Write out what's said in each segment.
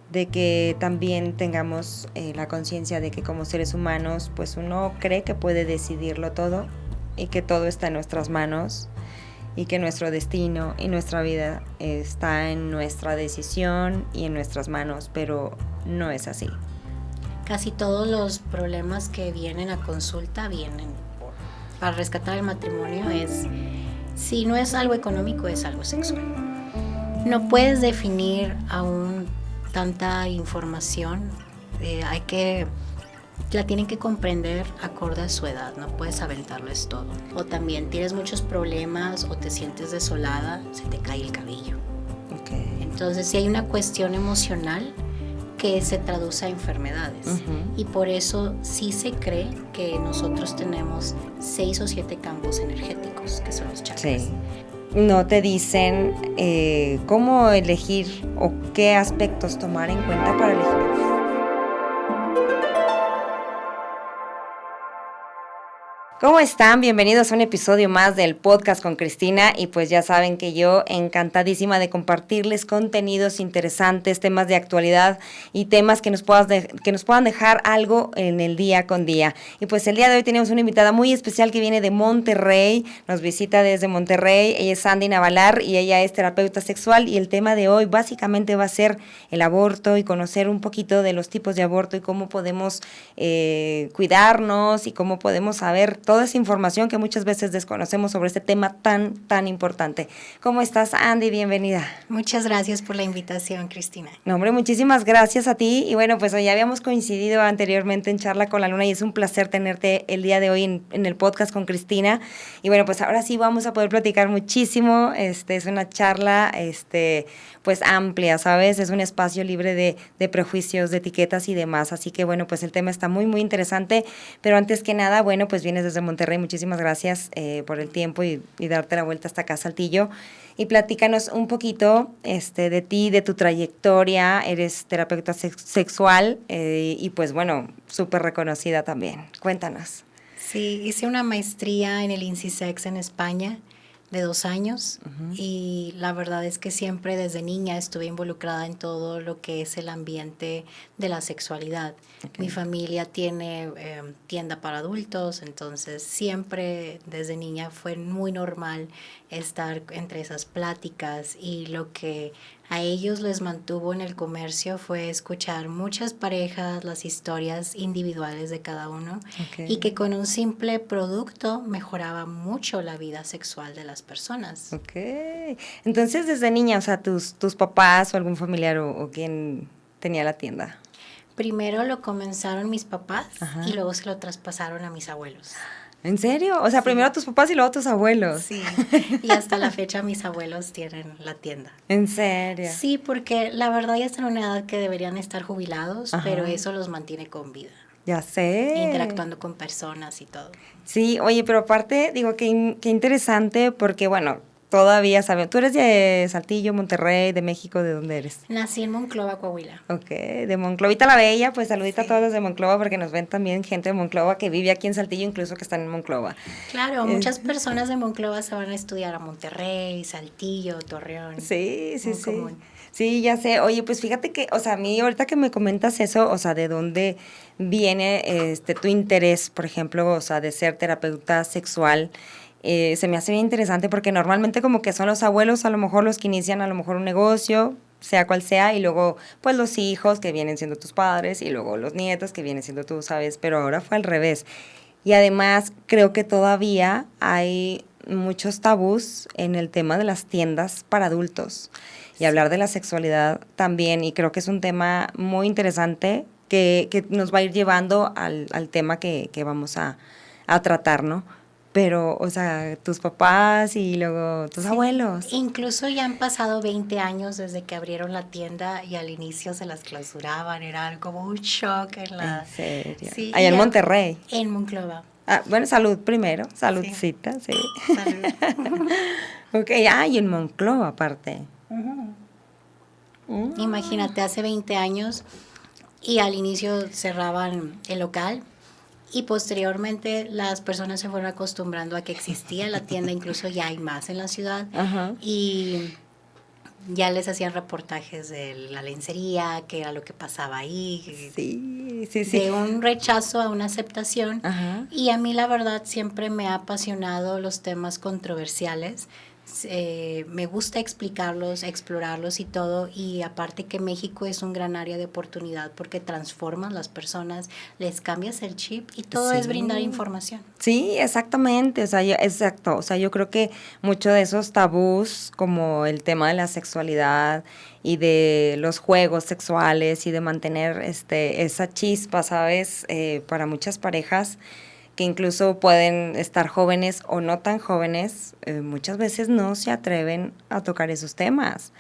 de que también tengamos la conciencia de que como seres humanos, pues uno cree que puede decidirlo todo y que todo está en nuestras manos y que nuestro destino y nuestra vida está en nuestra decisión y en nuestras manos, pero no es así. Casi todos los problemas que vienen a consulta vienen para rescatar el matrimonio. Si no es algo económico, es algo sexual. No puedes definir aún tanta información, la tienen que comprender acorde a su edad, no puedes aventarles todo. O también tienes muchos problemas o te sientes desolada, se te cae el cabello. Okay. Entonces, si hay una cuestión emocional que se traduce a enfermedades. Y por eso sí se cree que nosotros tenemos 6 o 7 campos energéticos, que son los chakras. Sí. No te dicen cómo elegir o qué aspectos tomar en cuenta para elegir. ¿Cómo están? Bienvenidos a un episodio más del podcast con Cristina, y pues ya saben que yo encantadísima de compartirles contenidos interesantes, temas de actualidad y temas que nos puedan dejar algo en el día con día. Y pues el día de hoy tenemos una invitada muy especial que viene de Monterrey, nos visita desde Monterrey. Ella es Sandy Navalar y ella es terapeuta sexual, y el tema de hoy básicamente va a ser el aborto y conocer un poquito de los tipos de aborto y cómo podemos cuidarnos y cómo podemos saber toda esa información que muchas veces desconocemos sobre este tema tan importante. ¿Cómo estás, Andy? Bienvenida. Muchas gracias por la invitación, Cristina. No, hombre, muchísimas gracias a ti. Y bueno, pues ya habíamos coincidido anteriormente en Charla con la Luna, y es un placer tenerte el día de hoy en el podcast con Cristina. Y bueno, pues ahora sí vamos a poder platicar muchísimo. Es una charla pues amplia, ¿sabes? Es un espacio libre de prejuicios, de etiquetas y demás. Así que bueno, pues el tema está muy interesante. Pero antes que nada, bueno, pues vienes desde Monterrey. Muchísimas gracias por el tiempo y darte la vuelta hasta acá, Saltillo. Y platícanos un poquito de ti, de tu trayectoria. Eres terapeuta sexual y pues bueno, súper reconocida también. Cuéntanos. Sí, hice una maestría en el INSISEX en España de 2 años. Y la verdad es que siempre desde niña estuve involucrada en todo lo que es el ambiente de la sexualidad. Okay. Mi familia tiene tienda para adultos, entonces siempre desde niña fue muy normal estar entre esas pláticas, y lo que a ellos les mantuvo en el comercio fue escuchar muchas parejas, las historias individuales de cada uno. Okay. Y que con un simple producto mejoraba mucho la vida sexual de las personas. Ok, entonces desde niña, o sea, tus papás o algún familiar o quién tenía la tienda. Primero lo comenzaron mis papás. Ajá. Y luego se lo traspasaron a mis abuelos. ¿En serio? O sea, sí. Primero tus papás y luego tus abuelos. Sí, y hasta la fecha mis abuelos tienen la tienda. ¿En serio? Sí, porque la verdad ya están en una edad que deberían estar jubilados. Ajá. Pero eso los mantiene con vida. Ya sé. Interactuando con personas y todo. Sí, oye, pero aparte, digo, qué interesante, porque bueno, todavía sabes, tú eres de Saltillo, Monterrey, de México, ¿de dónde eres? Nací en Monclova, Coahuila. Ok, de Monclovita la Bella, pues saludita a todos los de Monclova, porque nos ven también gente de Monclova que vive aquí en Saltillo, incluso que están en Monclova. Claro, muchas personas de Monclova se van a estudiar a Monterrey, Saltillo, Torreón. Sí. Común. Sí, ya sé. Oye, pues fíjate que, o sea, a mí ahorita que me comentas eso, o sea, ¿de dónde viene tu interés, por ejemplo, o sea, de ser terapeuta sexual? Se me hace bien interesante, porque normalmente como que son los abuelos a lo mejor los que inician a lo mejor un negocio, sea cual sea, y luego pues los hijos que vienen siendo tus padres, y luego los nietos que vienen siendo tú, ¿sabes? Pero ahora fue al revés. Y además creo que todavía hay muchos tabús en el tema de las tiendas para adultos. Y hablar de la sexualidad también, y creo que es un tema muy interesante que nos va a ir llevando al tema que vamos a tratar, ¿no? Pero, o sea, tus papás y luego tus abuelos. Incluso ya han pasado 20 años desde que abrieron la tienda, y al inicio se las clausuraban, era como un shock en la... ¿En serio? Sí, allá en Monterrey. En Monclova. Ah, bueno, salud primero, saludcita, sí. Salud. Ok, y en Monclova aparte. Imagínate, hace 20 años, y al inicio cerraban el local, y posteriormente las personas se fueron acostumbrando a que existía la tienda, incluso ya hay más en la ciudad. Ajá. Y ya les hacían reportajes de la lencería, qué era lo que pasaba ahí. Sí, sí, sí. De un rechazo a una aceptación. Ajá. Y a mí la verdad siempre me ha apasionado los temas controversiales. Me gusta explicarlos, explorarlos y todo. Y aparte que México es un gran área de oportunidad porque transforman las personas, les cambias el chip y todo Sí. es brindar información. Sí, exactamente, o sea, exacto, o sea, yo creo que mucho de esos tabús, como el tema de la sexualidad y de los juegos sexuales y de mantener esa chispa, ¿sabes? Para muchas parejas que incluso pueden estar jóvenes o no tan jóvenes, muchas veces no se atreven a tocar esos temas.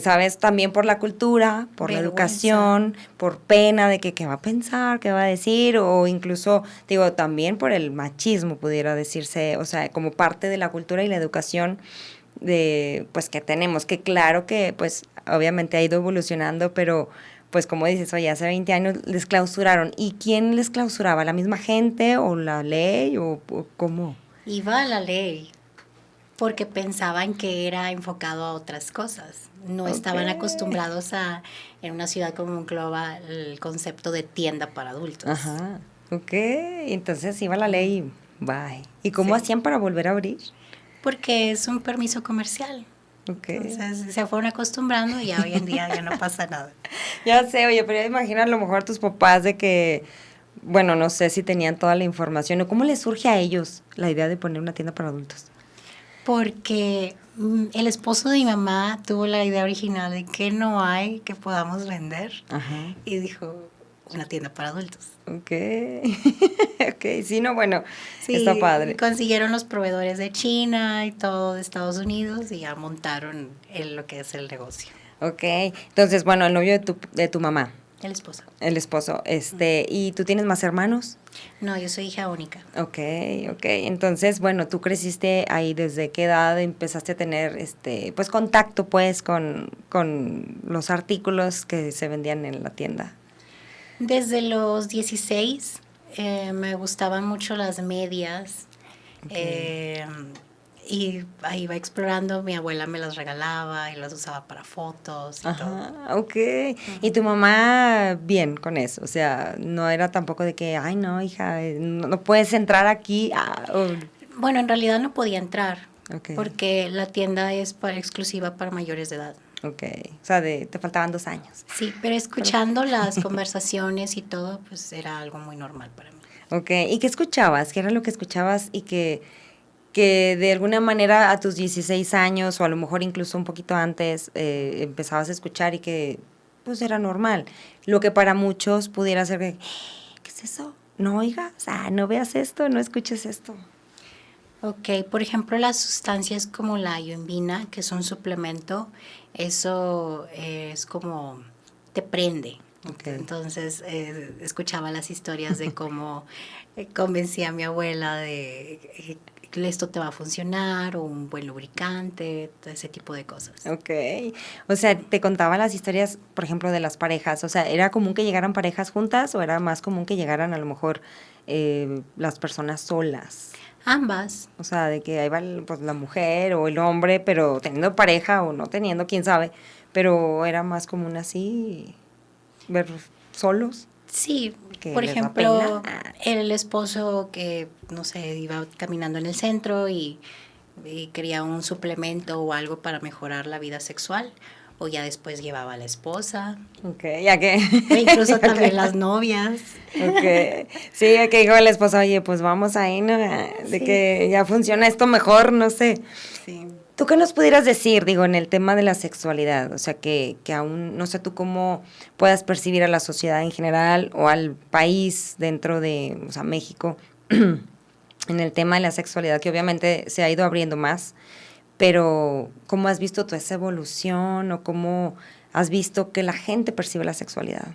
¿Sabes? También por la cultura, por la Vergüenza. educación, por pena de que qué va a pensar, qué va a decir, o incluso, digo, también por el machismo, pudiera decirse, o sea, como parte de la cultura y la educación de, pues, que tenemos, que claro que, pues, obviamente ha ido evolucionando, pero, pues, como dices, oye, hace 20 años les clausuraron. ¿Y quién les clausuraba? ¿La misma gente o la ley o cómo? Iba a la ley porque pensaban que era enfocado a otras cosas. No estaban acostumbrados a, en una ciudad como Monclova, el concepto de tienda para adultos. Ajá, ok, entonces iba la ley, bye. ¿Y cómo Sí. hacían para volver a abrir? Porque es un permiso comercial. Ok. Entonces se fueron acostumbrando y ya hoy en día ya no pasa nada. Ya sé, oye, pero ya imagino a lo mejor tus papás de que, bueno, no sé si tenían toda la información o cómo les surge a ellos la idea de poner una tienda para adultos. Porque el esposo de mi mamá tuvo la idea original de que no hay que podamos vender. Ajá. Y dijo, una tienda para adultos. Ok, ok, sí, no, bueno, Sí, está padre. consiguieron los proveedores de China y todo de Estados Unidos y ya montaron lo que es el negocio. Ok, entonces, bueno, el novio de tu mamá, El esposo. el esposo, ¿y tú tienes más hermanos? No, yo soy hija única. Ok, ok. Entonces, bueno, tú creciste ahí, ¿desde qué edad empezaste a tener, pues, contacto, pues, con los artículos que se vendían en la tienda? Desde los 16 me gustaban mucho las medias. Okay. Y ahí iba explorando, mi abuela me las regalaba y las usaba para fotos y todo. Ajá, ok. Y tu mamá, bien con eso, o sea, no era tampoco de que, ay, no, hija, no puedes entrar aquí. Bueno, en realidad no podía entrar Okay. porque la tienda es exclusiva para mayores de edad. Ok, o sea, te faltaban 2 años. Sí, pero escuchando las conversaciones y todo, pues era algo muy normal para mí. Ok, ¿y qué escuchabas? ¿Qué era lo que escuchabas y que de alguna manera a tus 16 años o a lo mejor incluso un poquito antes empezabas a escuchar y que pues era normal? Lo que para muchos pudiera ser que, ¿qué es eso? No oigas, no veas esto, no escuches esto. Ok, por ejemplo, las sustancias como la yombina, que es un suplemento, eso es como te prende. Okay. Entonces, escuchaba las historias de cómo convencía a mi abuela de esto te va a funcionar, o un buen lubricante, ese tipo de cosas. Ok, o sea, te contaba las historias, por ejemplo, de las parejas, o sea, ¿era común que llegaran parejas juntas o era más común que llegaran a lo mejor las personas solas? Ambas. O sea, de que ahí va pues, la mujer o el hombre, pero teniendo pareja o no teniendo, quién sabe, pero era más común así ver solos. Sí, Que por les da ejemplo, pena. el esposo que, no sé, iba caminando en el centro y quería un suplemento o algo para mejorar la vida sexual, o ya después llevaba a la esposa, Ok, ya que. e incluso también las novias. Ok, sí, que dijo la esposa, oye, pues vamos ahí, ¿no? De Sí. que ya funciona esto mejor, no sé. Sí. ¿Tú qué nos pudieras decir, digo, en el tema de la sexualidad? O sea, que aún, no sé tú cómo puedas percibir a la sociedad en general o al país dentro de, o sea, México, en el tema de la sexualidad, que obviamente se ha ido abriendo más, pero ¿cómo has visto tú esa evolución o cómo has visto que la gente percibe la sexualidad?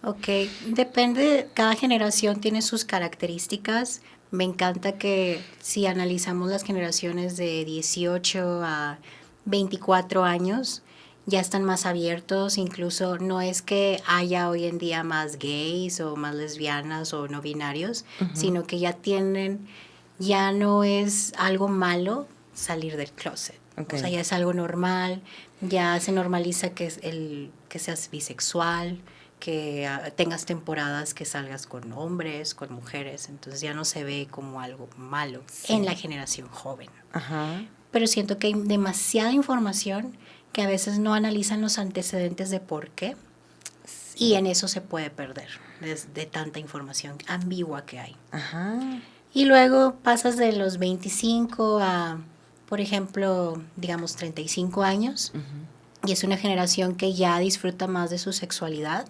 Ok, depende, cada generación tiene sus características. Me encanta que si analizamos las generaciones de 18 a 24 años, ya están más abiertos, incluso no es que haya hoy en día más gays o más lesbianas o no binarios, sino que ya no es algo malo salir del closet. Ok. O sea, ya es algo normal, ya se normaliza que seas bisexual, que tengas temporadas que salgas con hombres, con mujeres, entonces ya no se ve como algo malo en la generación joven. Ajá. Pero siento que hay demasiada información que a veces no analizan los antecedentes de por qué, y en eso se puede perder, de tanta información ambigua que hay. Ajá. Y luego pasas de los 25 a, por ejemplo, digamos 35 años, y es una generación que ya disfruta más de su sexualidad,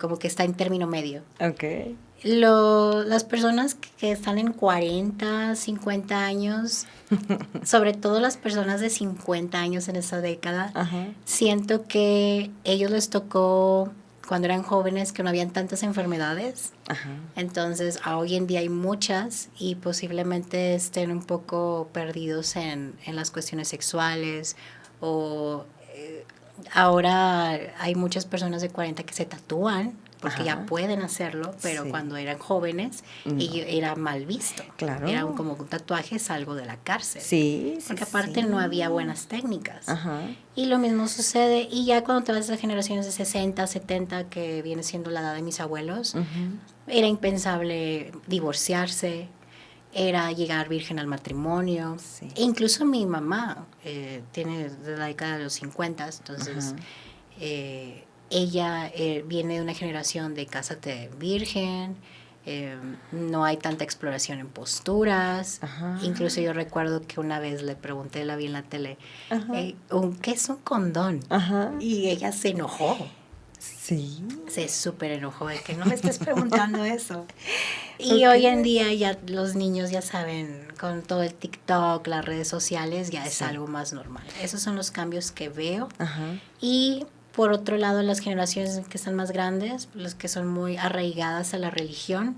como que está en término medio. Ok. Las personas que están en 40, 50 años, sobre todo las personas de 50 años en esa década, Ajá. siento que ellos les tocó cuando eran jóvenes que no habían tantas enfermedades. Ajá. Entonces, hoy en día hay muchas y posiblemente estén un poco perdidos en las cuestiones sexuales o ahora hay muchas personas de 40 que se tatúan porque ya pueden hacerlo, pero cuando eran jóvenes era mal visto. Claro. Era como un tatuaje es algo de la cárcel. Sí, porque aparte no había buenas técnicas. Ajá. Y lo mismo sucede, y ya cuando te vas a las generaciones de 60, 70, que viene siendo la edad de mis abuelos, era impensable divorciarse, era llegar virgen al matrimonio. Sí. E incluso mi mamá tiene de la década de los 50, entonces ella viene de una generación de cásate virgen, no hay tanta exploración en posturas. Ajá. Incluso yo recuerdo que una vez le pregunté, la vi en la tele, ¿qué es un condón? Ajá. Y ella se enojó. Sí. Se súper enojó de que no me estés preguntando eso. Y hoy en día ya los niños ya saben, con todo el TikTok, las redes sociales, ya es algo más normal. Esos son los cambios que veo. Ajá. Y por otro lado, las generaciones que están más grandes, los que son muy arraigadas a la religión,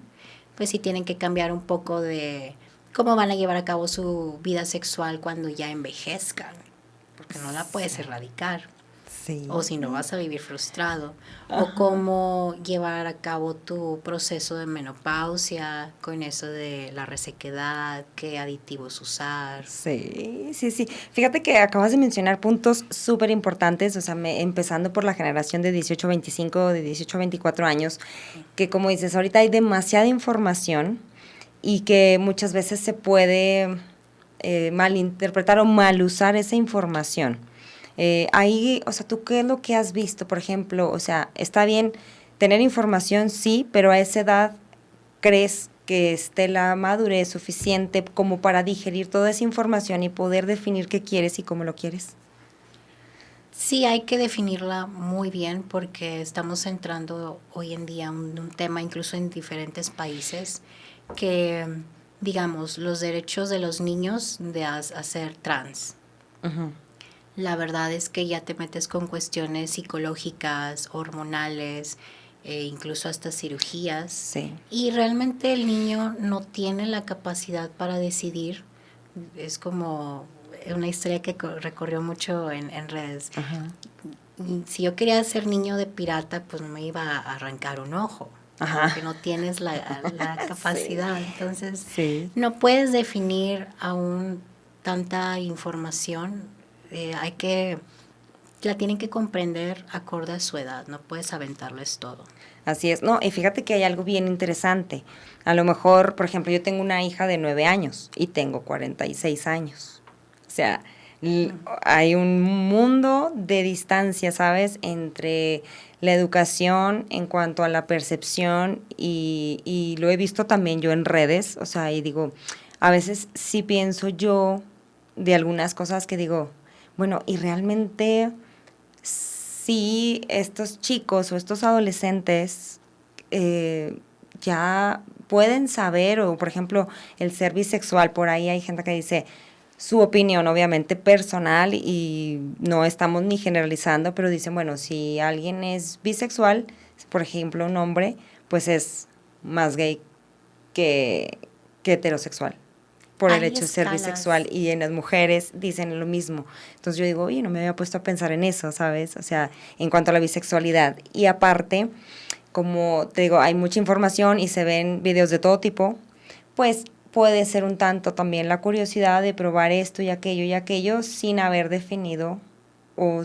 pues sí tienen que cambiar un poco de cómo van a llevar a cabo su vida sexual cuando ya envejezcan, porque no la puedes erradicar. Sí. O si no vas a vivir frustrado. O cómo llevar a cabo tu proceso de menopausia con eso de la resequedad, qué aditivos usar. Sí, sí, sí. Fíjate que acabas de mencionar puntos súper importantes, o sea, empezando por la generación de 18, 25, de 18 a 24 años, que como dices, ahorita hay demasiada información y que muchas veces se puede malinterpretar o mal usar esa información. Ahí, o sea, ¿tú qué es lo que has visto? Por ejemplo, o sea, está bien tener información, sí, pero a esa edad, ¿crees que esté la madurez suficiente como para digerir toda esa información y poder definir qué quieres y cómo lo quieres? Sí, hay que definirla muy bien porque estamos entrando hoy en día en un tema incluso en diferentes países que, digamos, los derechos de los niños de ser trans. Uh-huh. La verdad es que ya te metes con cuestiones psicológicas, hormonales, incluso hasta cirugías. Sí. Y realmente el niño no tiene la capacidad para decidir. Es como una historia que recorrió mucho en redes. Uh-huh. Si yo quería ser niño de pirata, pues me iba a arrancar un ojo. Porque no tienes la capacidad. Sí. Entonces, no puedes definir aún tanta información. La tienen que comprender acorde a su edad, no puedes aventarles todo. Así es, no, y fíjate que hay algo bien interesante. A lo mejor, por ejemplo, yo tengo una hija de 9 años y tengo 46 años. O sea, hay un mundo de distancia, ¿sabes?, entre la educación en cuanto a la percepción y lo he visto también yo en redes, o sea, y digo, a veces sí pienso yo de algunas cosas que digo, bueno, y realmente sí estos chicos o estos adolescentes ya pueden saber, o por ejemplo, el ser bisexual, por ahí hay gente que dice su opinión, obviamente personal, y no estamos ni generalizando, pero dicen, bueno, si alguien es bisexual, por ejemplo, un hombre, pues es más gay que heterosexual, por el hecho de ser bisexual, y en las mujeres dicen lo mismo. Entonces yo digo, oye, no me había puesto a pensar en eso, ¿sabes? O sea, en cuanto a la bisexualidad. Y aparte, como te digo, hay mucha información y se ven videos de todo tipo, pues puede ser un tanto también la curiosidad de probar esto y aquello sin haber definido o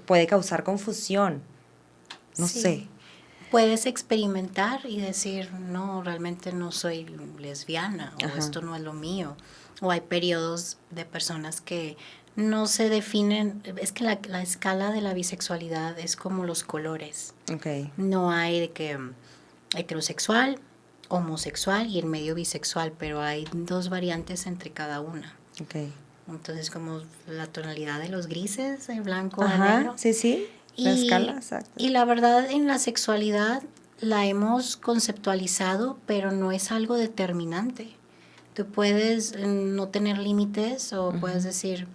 puede causar confusión. No sé. Sí. Puedes experimentar y decir, no, realmente no soy lesbiana o Ajá. esto no es lo mío. O hay periodos de personas que no se definen, es que la escala de la bisexualidad es como los colores. Ok. No hay de que heterosexual, homosexual y el medio bisexual, pero hay dos variantes entre cada una. Ok. Entonces como la tonalidad de los grises, el blanco, el Ajá, negro. sí, sí. La escala, Y, exacto. y la verdad en la sexualidad la hemos conceptualizado, pero no es algo determinante. Tú puedes no tener límites o puedes decir,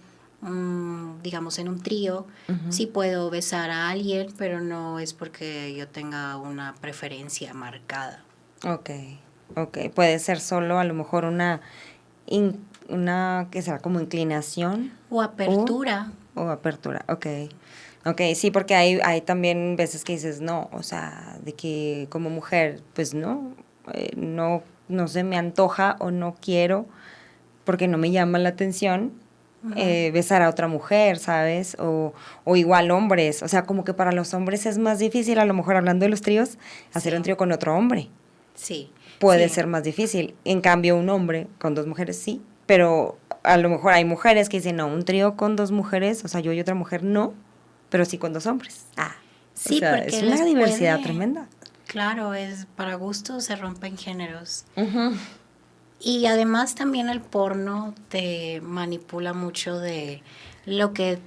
digamos, en un trío, sí puedo besar a alguien, pero no es porque yo tenga una preferencia marcada. Ok, ok. Puede ser solo a lo mejor una que será como inclinación O apertura. o apertura. Ok. Ok, sí, porque hay también veces que dices, no, o sea, de que como mujer, pues no, no se me antoja o no quiero porque no me llama la atención besar a otra mujer, ¿sabes? O igual hombres, o sea, como que para los hombres es más difícil, a lo mejor hablando de los tríos, hacer Sí. un trío con otro hombre. Sí. Puede Sí. ser más difícil. En cambio, un hombre con dos mujeres sí, pero a lo mejor hay mujeres que dicen, no, un trío con dos mujeres, o sea, yo y otra mujer no, pero sí con dos hombres. O Sí, sea, porque es una les diversidad puede, tremenda. claro, es para gusto se rompen géneros. Ujú. Y además también el porno te manipula mucho de lo que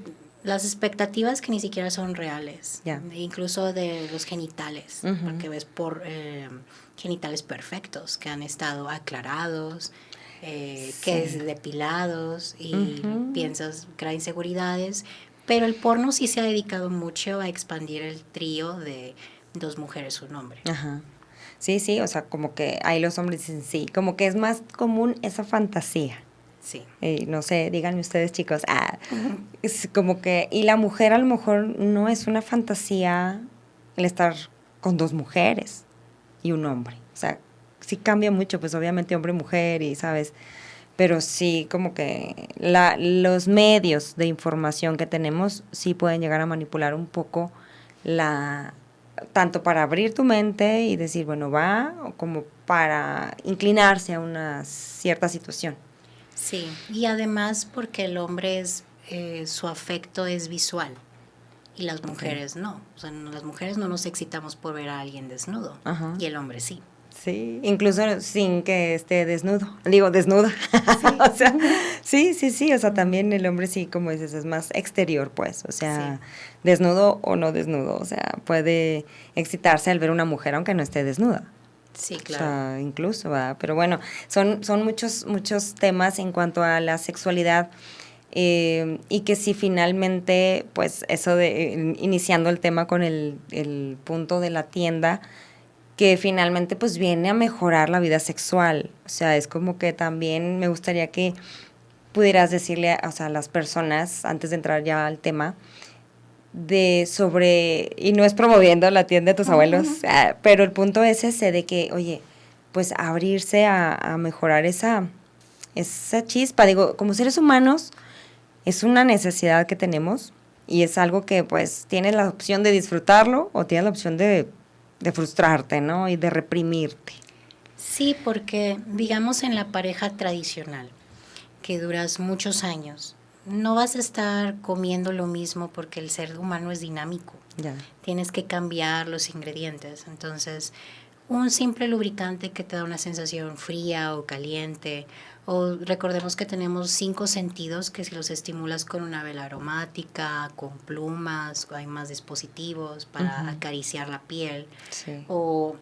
las expectativas que ni siquiera son reales, Ya. incluso de los genitales, Ujú. porque ves por genitales perfectos que han estado aclarados, que es Sí. depilados y Ujú. piensas crea inseguridades, pero el porno sí se ha dedicado mucho a expandir el trío de dos mujeres un hombre. Ajá. Sí, sí, o sea, como que ahí los hombres dicen sí, como que es más común esa fantasía. Sí. No sé, díganme ustedes, chicos. Es como que, y la mujer a lo mejor no es una fantasía el estar con dos mujeres y un hombre. O sea, sí cambia mucho, pues obviamente hombre-mujer y, ¿sabes? Pero sí, como que los medios de información que tenemos sí pueden llegar a manipular un poco tanto para abrir tu mente y decir, bueno, va, o como para inclinarse a una cierta situación. Sí, y además porque el hombre es, su afecto es visual y las Okay. mujeres no. O sea, las mujeres no nos excitamos por ver a alguien desnudo Ajá. y el hombre sí. Sí, incluso sin que esté desnudo. Digo, desnuda. Sí. O sea, sí, sí, sí. O sea, también el hombre sí, como dices, es más exterior, pues. O Sí, sea, desnudo o no desnudo. O sea, puede excitarse al ver una mujer aunque no esté desnuda. sí, O claro. sea, incluso, ¿verdad? Pero bueno, son muchos temas en cuanto a la sexualidad. Y que si finalmente, pues eso de iniciando el tema con el punto de la tienda, que finalmente pues viene a mejorar la vida sexual. O sea, es como que también me gustaría que pudieras decirle o sea, a las personas, antes de entrar ya al tema, y no es promoviendo la tienda de tus abuelos, pero el punto es ese de que, oye, pues abrirse a mejorar esa chispa. Digo, como seres humanos es una necesidad que tenemos y es algo que pues tienes la opción de disfrutarlo o tienes la opción de frustrarte, ¿no? Y de reprimirte. Sí, porque digamos en la pareja tradicional, que duras muchos años, no vas a estar comiendo lo mismo porque el ser humano es dinámico. Ya. Tienes que cambiar los ingredientes. Entonces, un simple lubricante que te da una sensación fría o caliente, o recordemos que tenemos 5 sentidos que si los estimulas con una vela aromática, con plumas, hay más dispositivos para acariciar la piel, Sí. o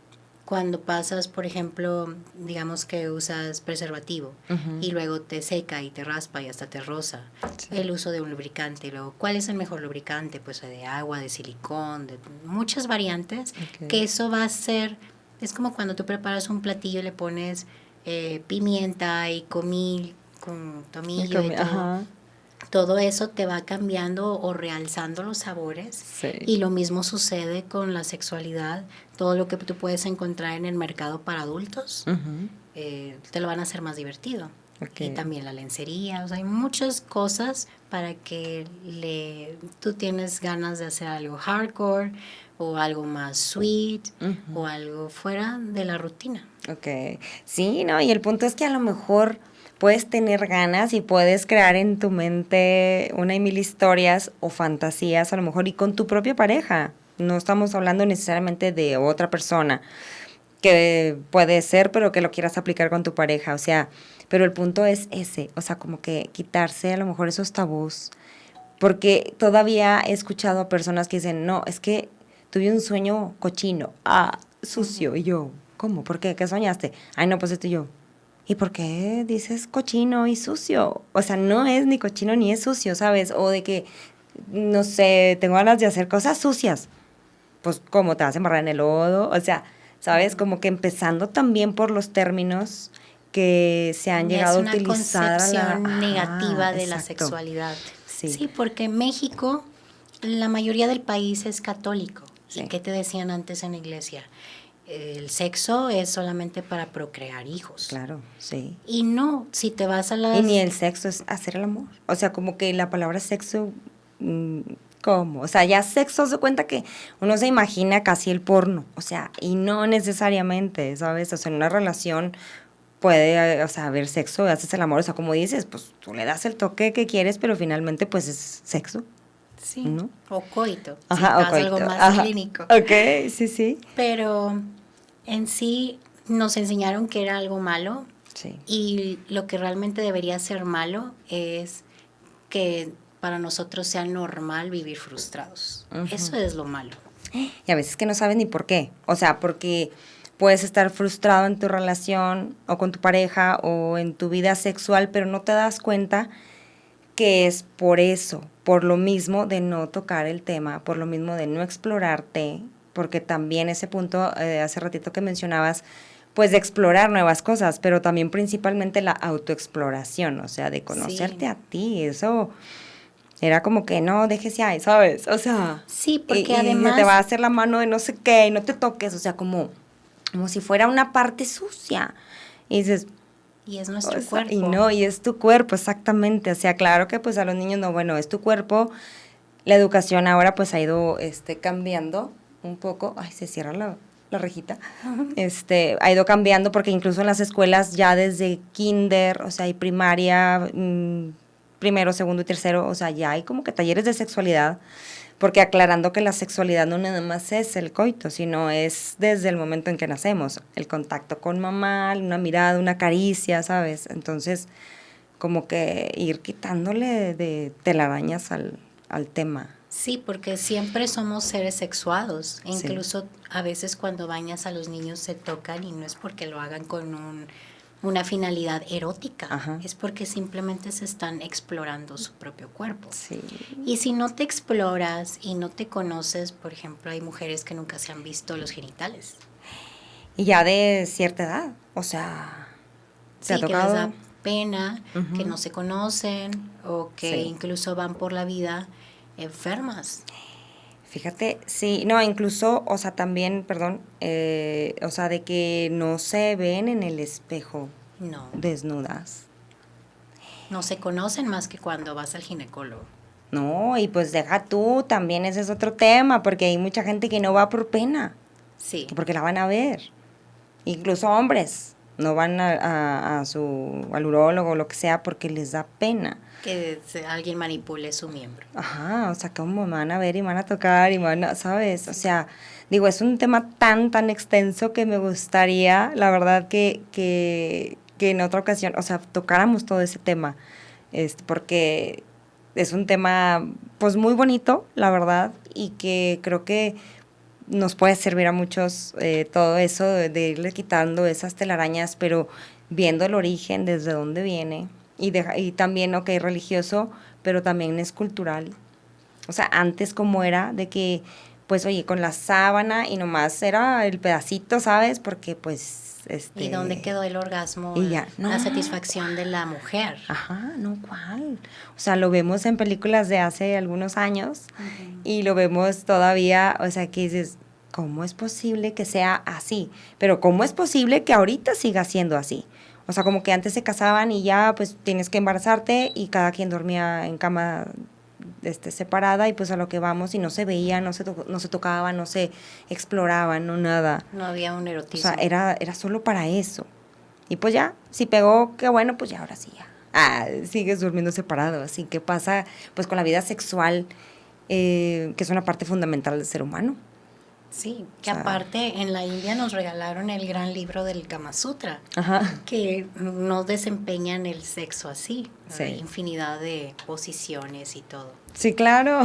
cuando pasas, por ejemplo, digamos que usas preservativo y luego te seca y te raspa y hasta te roza, Sí. el uso de un lubricante. Y luego, ¿cuál es el mejor lubricante? Pues de agua, de silicón, de muchas variantes, Okay. que eso va a ser, es como cuando tú preparas un platillo y le pones pimienta y comil, con tomillo y todo. Ajá. todo eso te va cambiando o realzando los sabores. Sí. Y lo mismo sucede con la sexualidad. Todo lo que tú puedes encontrar en el mercado para adultos, te lo van a hacer más divertido. Okay. Y también la lencería. O sea, hay muchas cosas para que tú tienes ganas de hacer algo hardcore o algo más sweet o algo fuera de la rutina. Ok. Sí, no, y el punto es que a lo mejor puedes tener ganas y puedes crear en tu mente una y mil historias o fantasías, a lo mejor, y con tu propia pareja. No estamos hablando necesariamente de otra persona, que puede ser, pero que lo quieras aplicar con tu pareja, o sea, pero el punto es ese, o sea, como que quitarse a lo mejor esos tabús, porque todavía he escuchado a personas que dicen, no, es que tuve un sueño cochino, sucio, y yo, ¿cómo? ¿Por qué? ¿Qué soñaste? Ay, no, pues esto y yo. ¿Y por qué dices cochino y sucio? O sea, no es ni cochino ni es sucio, ¿sabes? O de que, no sé, tengo ganas de hacer cosas sucias. Pues, ¿cómo te vas a embarrar en el lodo? O sea, ¿sabes? Como que empezando también por los términos que se han llegado a utilizar. Es una concepción negativa de exacto. la sexualidad. Sí. Sí, porque en México la mayoría del país es católico. Sí. ¿Y qué te decían antes en la iglesia? El sexo es solamente para procrear hijos. Claro, sí. Y no, si te vas a las... Y ni el sexo es hacer el amor. O sea, como que la palabra sexo, ¿cómo? O sea, ya sexo se cuenta que uno se imagina casi el porno. O sea, y no necesariamente, ¿sabes? O sea, en una relación puede, o sea, haber sexo, haces el amor. O sea, como dices, pues tú le das el toque que quieres, pero finalmente pues es sexo. Sí, ¿no? o coito, Ajá, si o vas coito. algo más Ajá. clínico. Ok, sí, sí. Pero en sí nos enseñaron que era algo malo. Sí. Y lo que realmente debería ser malo es que para nosotros sea normal vivir frustrados. Eso es lo malo. Y a veces que no sabes ni por qué. O sea, porque puedes estar frustrado en tu relación o con tu pareja o en tu vida sexual, pero no te das cuenta que es por eso, por lo mismo de no tocar el tema, por lo mismo de no explorarte, porque también ese punto, hace ratito que mencionabas, pues de explorar nuevas cosas, pero también principalmente la autoexploración, o sea, de conocerte a ti, eso era como que no, déjese ahí, ¿sabes? O sea, sí, porque y además te va a hacer la mano de no sé qué y no te toques, o sea, como si fuera una parte sucia. Y dices, y es nuestro sea, cuerpo. Y no, y es tu cuerpo, exactamente. O sea, claro que pues a los niños no, bueno, es tu cuerpo. La educación ahora pues ha ido cambiando un poco. Ay, se cierra la rejita. Ha ido cambiando porque incluso en las escuelas ya desde kinder, o sea, y primaria, primero, segundo y tercero, o sea, ya hay como que talleres de sexualidad, porque aclarando que la sexualidad no nada más es el coito, sino es desde el momento en que nacemos, el contacto con mamá, una mirada, una caricia, ¿sabes? Entonces, como que ir quitándole de telarañas al tema. Sí, porque siempre somos seres sexuados. Sí. Incluso a veces cuando bañas a los niños se tocan y no es porque lo hagan con una finalidad erótica. Ajá. Es porque simplemente se están explorando su propio cuerpo. Sí. Y si no te exploras y no te conoces, por ejemplo, hay mujeres que nunca se han visto los genitales. Y ya de cierta edad, o sea, ¿se ha tocado? Que les da pena, que no se conocen o que incluso van por la vida enfermas. Fíjate, sí, no, incluso, o sea, también, perdón, o sea, de que no se ven en el espejo. No. Desnudas. No se conocen más que cuando vas al ginecólogo. No, y pues deja tú, también ese es otro tema, porque hay mucha gente que no va por pena. Sí. Porque la van a ver. Incluso hombres no van al urólogo o lo que sea porque les da pena. Que alguien manipule su miembro. Ajá, o sea, cómo me van a ver y me van a tocar y me van a, ¿sabes? O sea, digo, es un tema tan extenso que me gustaría, la verdad, que en otra ocasión, o sea, tocáramos todo ese tema, porque es un tema, pues, muy bonito, la verdad, y que creo que nos puede servir a muchos todo eso de irle quitando esas telarañas, pero viendo el origen, desde dónde viene, y también, ok, religioso, pero también es cultural. O sea, antes como era de que pues oye, con la sábana y nomás era el pedacito, ¿sabes? Porque pues ¿Y dónde quedó el orgasmo? Y ya, la satisfacción de la mujer. Ajá, no, ¿cuál? O sea, lo vemos en películas de hace algunos años y lo vemos todavía, o sea, que dices, ¿cómo es posible que sea así? Pero ¿cómo es posible que ahorita siga siendo así? O sea, como que antes se casaban y ya, pues, tienes que embarazarte y cada quien dormía en cama separada y pues a lo que vamos y no se veía, no se tocaban, no se exploraban, no nada. No había un O erotismo. sea, era solo para eso. Y pues ya, si pegó, qué bueno, pues ya ahora sí ya. Sigues durmiendo separado. Así que pasa pues con la vida sexual, que es una parte fundamental del ser humano. Sí, que aparte en la India nos regalaron el gran libro del Kama Sutra, que no desempeñan el sexo así. Sí. Hay infinidad de posiciones y todo. Sí, claro.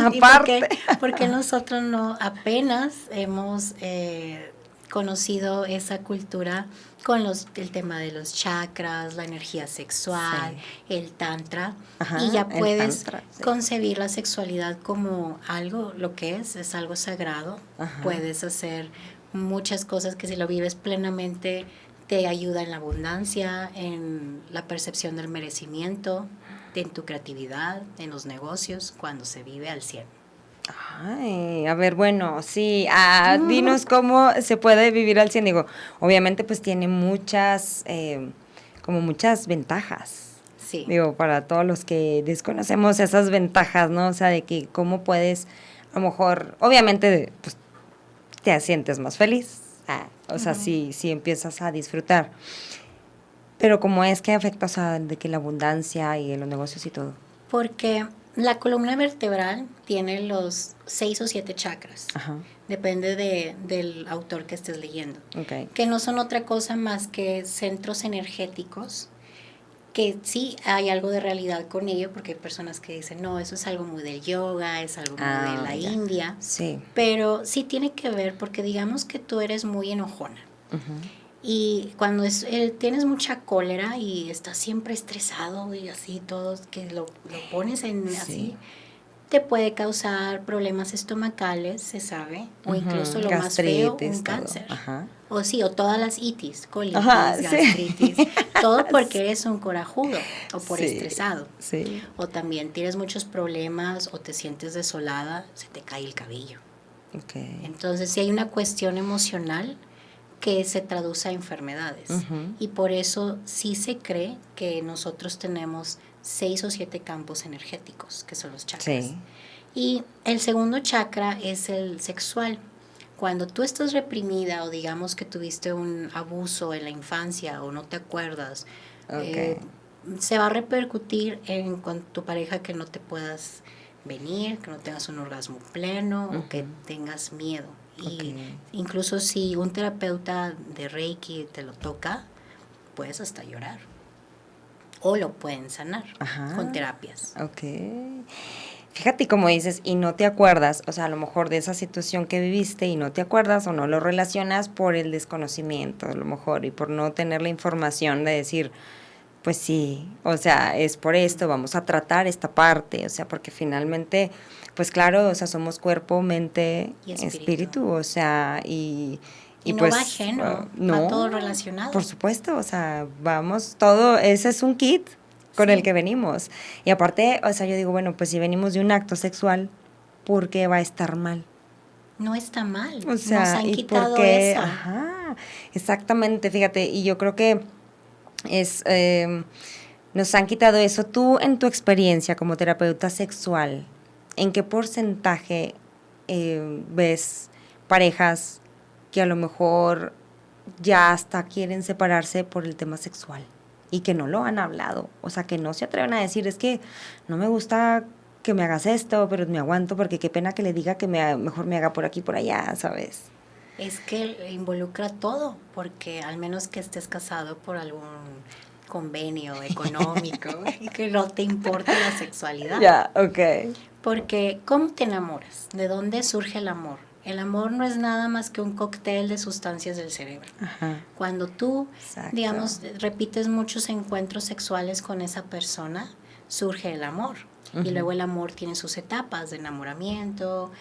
Aparte. Porque nosotros no apenas hemos conocido esa cultura con el tema de los chakras, la energía sexual, el tantra, y ya puedes concebir la sexualidad como algo, lo que es algo sagrado. Puedes hacer muchas cosas que si lo vives plenamente te ayuda en la abundancia, en la percepción del merecimiento, en tu creatividad, en los negocios, cuando se vive al 100. Ay, a ver, bueno, sí, dinos cómo se puede vivir al 100. Digo, obviamente pues tiene muchas, como muchas ventajas. Sí. Digo, para todos los que desconocemos esas ventajas, ¿no? O sea, de que cómo puedes, a lo mejor, obviamente, pues te sientes más feliz. O sea, si empiezas a disfrutar. Pero ¿cómo es que afecta, o sea, de que la abundancia y los negocios y todo? Porque la columna vertebral tiene los 6 o 7 chakras. Depende del autor que estés leyendo. Que no son otra cosa más que centros energéticos, que sí hay algo de realidad con ello, porque hay personas que dicen, no, eso es algo muy del yoga, es algo muy de la India. Sí. Pero sí tiene que ver, porque digamos que tú eres muy enojona. Y cuando tienes mucha cólera y estás siempre estresado y así, todos que lo pones así, te puede causar problemas estomacales, se sabe, o incluso lo más feo, un cáncer. O sí, o todas las itis, colitis, gastritis, todo porque eres un corajudo o por estresado. O también tienes muchos problemas o te sientes desolada, se te cae el cabello. Entonces, si hay una cuestión emocional que se traduce a enfermedades. Y por eso sí se cree que nosotros tenemos 6 o 7 campos energéticos, que son los chakras. Y el segundo chakra es el sexual. Cuando tú estás reprimida o digamos que tuviste un abuso en la infancia o no te acuerdas, se va a repercutir con tu pareja que no te puedas venir, que no tengas un orgasmo pleno o que tengas miedo. Y incluso si un terapeuta de Reiki te lo toca, puedes hasta llorar. O lo pueden sanar con terapias. Fíjate, como dices, y no te acuerdas, o sea, a lo mejor de esa situación que viviste y no te acuerdas o no lo relacionas por el desconocimiento, a lo mejor, y por no tener la información de decir, pues sí, o sea, es por esto, vamos a tratar esta parte, o sea, porque finalmente, pues claro, o sea, somos cuerpo, mente, y espíritu, o sea, y no pues, va ajeno, no, va todo relacionado. Por supuesto, o sea, vamos, todo, ese es un kit con el que venimos. Y aparte, o sea, yo digo, bueno, pues si venimos de un acto sexual, ¿por qué va a estar mal? No está mal, o sea, nos han ¿y quitado por qué? eso. Exactamente, fíjate, y yo creo que nos han quitado eso. Tú, en tu experiencia como terapeuta sexual, ¿en qué porcentaje ves parejas que a lo mejor ya hasta quieren separarse por el tema sexual y que no lo han hablado? O sea, que no se atreven a decir, es que no me gusta que me hagas esto, pero me aguanto porque qué pena que le diga que mejor me haga por aquí, por allá, ¿sabes? Es que involucra todo, porque al menos que estés casado por algún convenio económico y que no te importe la sexualidad. Porque, ¿cómo te enamoras? ¿De dónde surge el amor? El amor no es nada más que un cóctel de sustancias del cerebro. Cuando tú, digamos, repites muchos encuentros sexuales con esa persona, surge el amor. Y luego el amor tiene sus etapas de enamoramiento,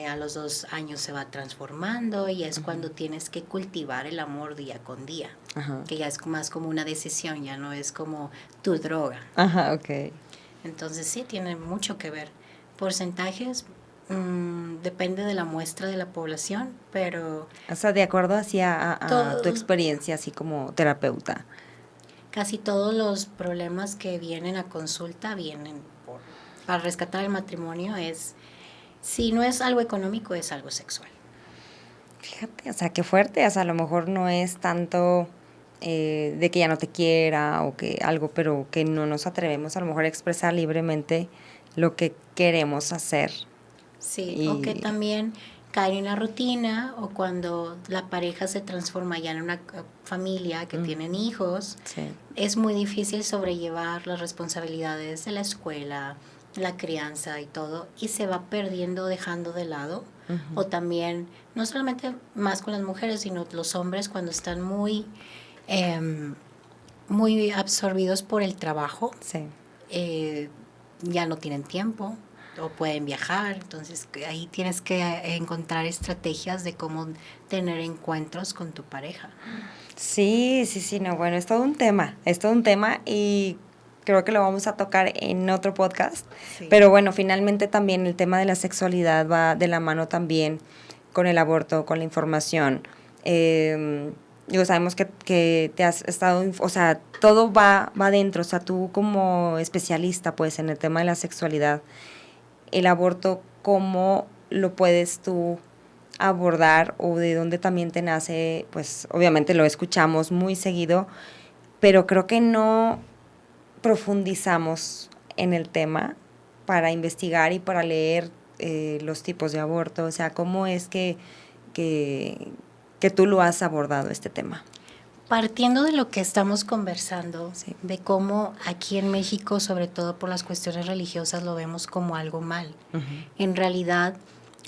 a los 2 años se va transformando y es cuando tienes que cultivar el amor día con día, que ya es más como una decisión, ya no es como tu droga. Ajá, ok. Entonces sí, tiene mucho que ver. Porcentajes, depende de la muestra de la población, pero... O sea, de acuerdo así a tu todo, experiencia, así como terapeuta. casi todos los problemas que vienen a consulta vienen para rescatar el matrimonio si no es algo económico, es algo sexual. Fíjate, o sea, qué fuerte, o sea, a lo mejor no es tanto de que ya no te quiera o que algo, pero que no nos atrevemos a lo mejor a expresar libremente lo que queremos hacer. Sí, o que también caer en la rutina o cuando la pareja se transforma ya en una familia que tienen hijos, es muy difícil sobrellevar las responsabilidades de la escuela, la crianza y todo, y se va perdiendo, dejando de lado. O también, no solamente más con las mujeres, sino los hombres cuando están muy absorbidos por el trabajo, ya no tienen tiempo o pueden viajar, entonces ahí tienes que encontrar estrategias de cómo tener encuentros con tu pareja. Sí, no, bueno, es todo un tema y creo que lo vamos a tocar en otro podcast, pero bueno, finalmente también el tema de la sexualidad va de la mano también con el aborto, con la información. Sabemos que te has estado, o sea, todo va dentro, o sea, tú como especialista, pues, en el tema de la sexualidad, el aborto, ¿cómo lo puedes tú abordar o de dónde también te nace? Pues obviamente lo escuchamos muy seguido, pero creo que no profundizamos en el tema para investigar y para leer los tipos de aborto. O sea, ¿cómo es que tú lo has abordado este tema? Partiendo de lo que estamos conversando, de cómo aquí en México, sobre todo por las cuestiones religiosas, lo vemos como algo mal. En realidad,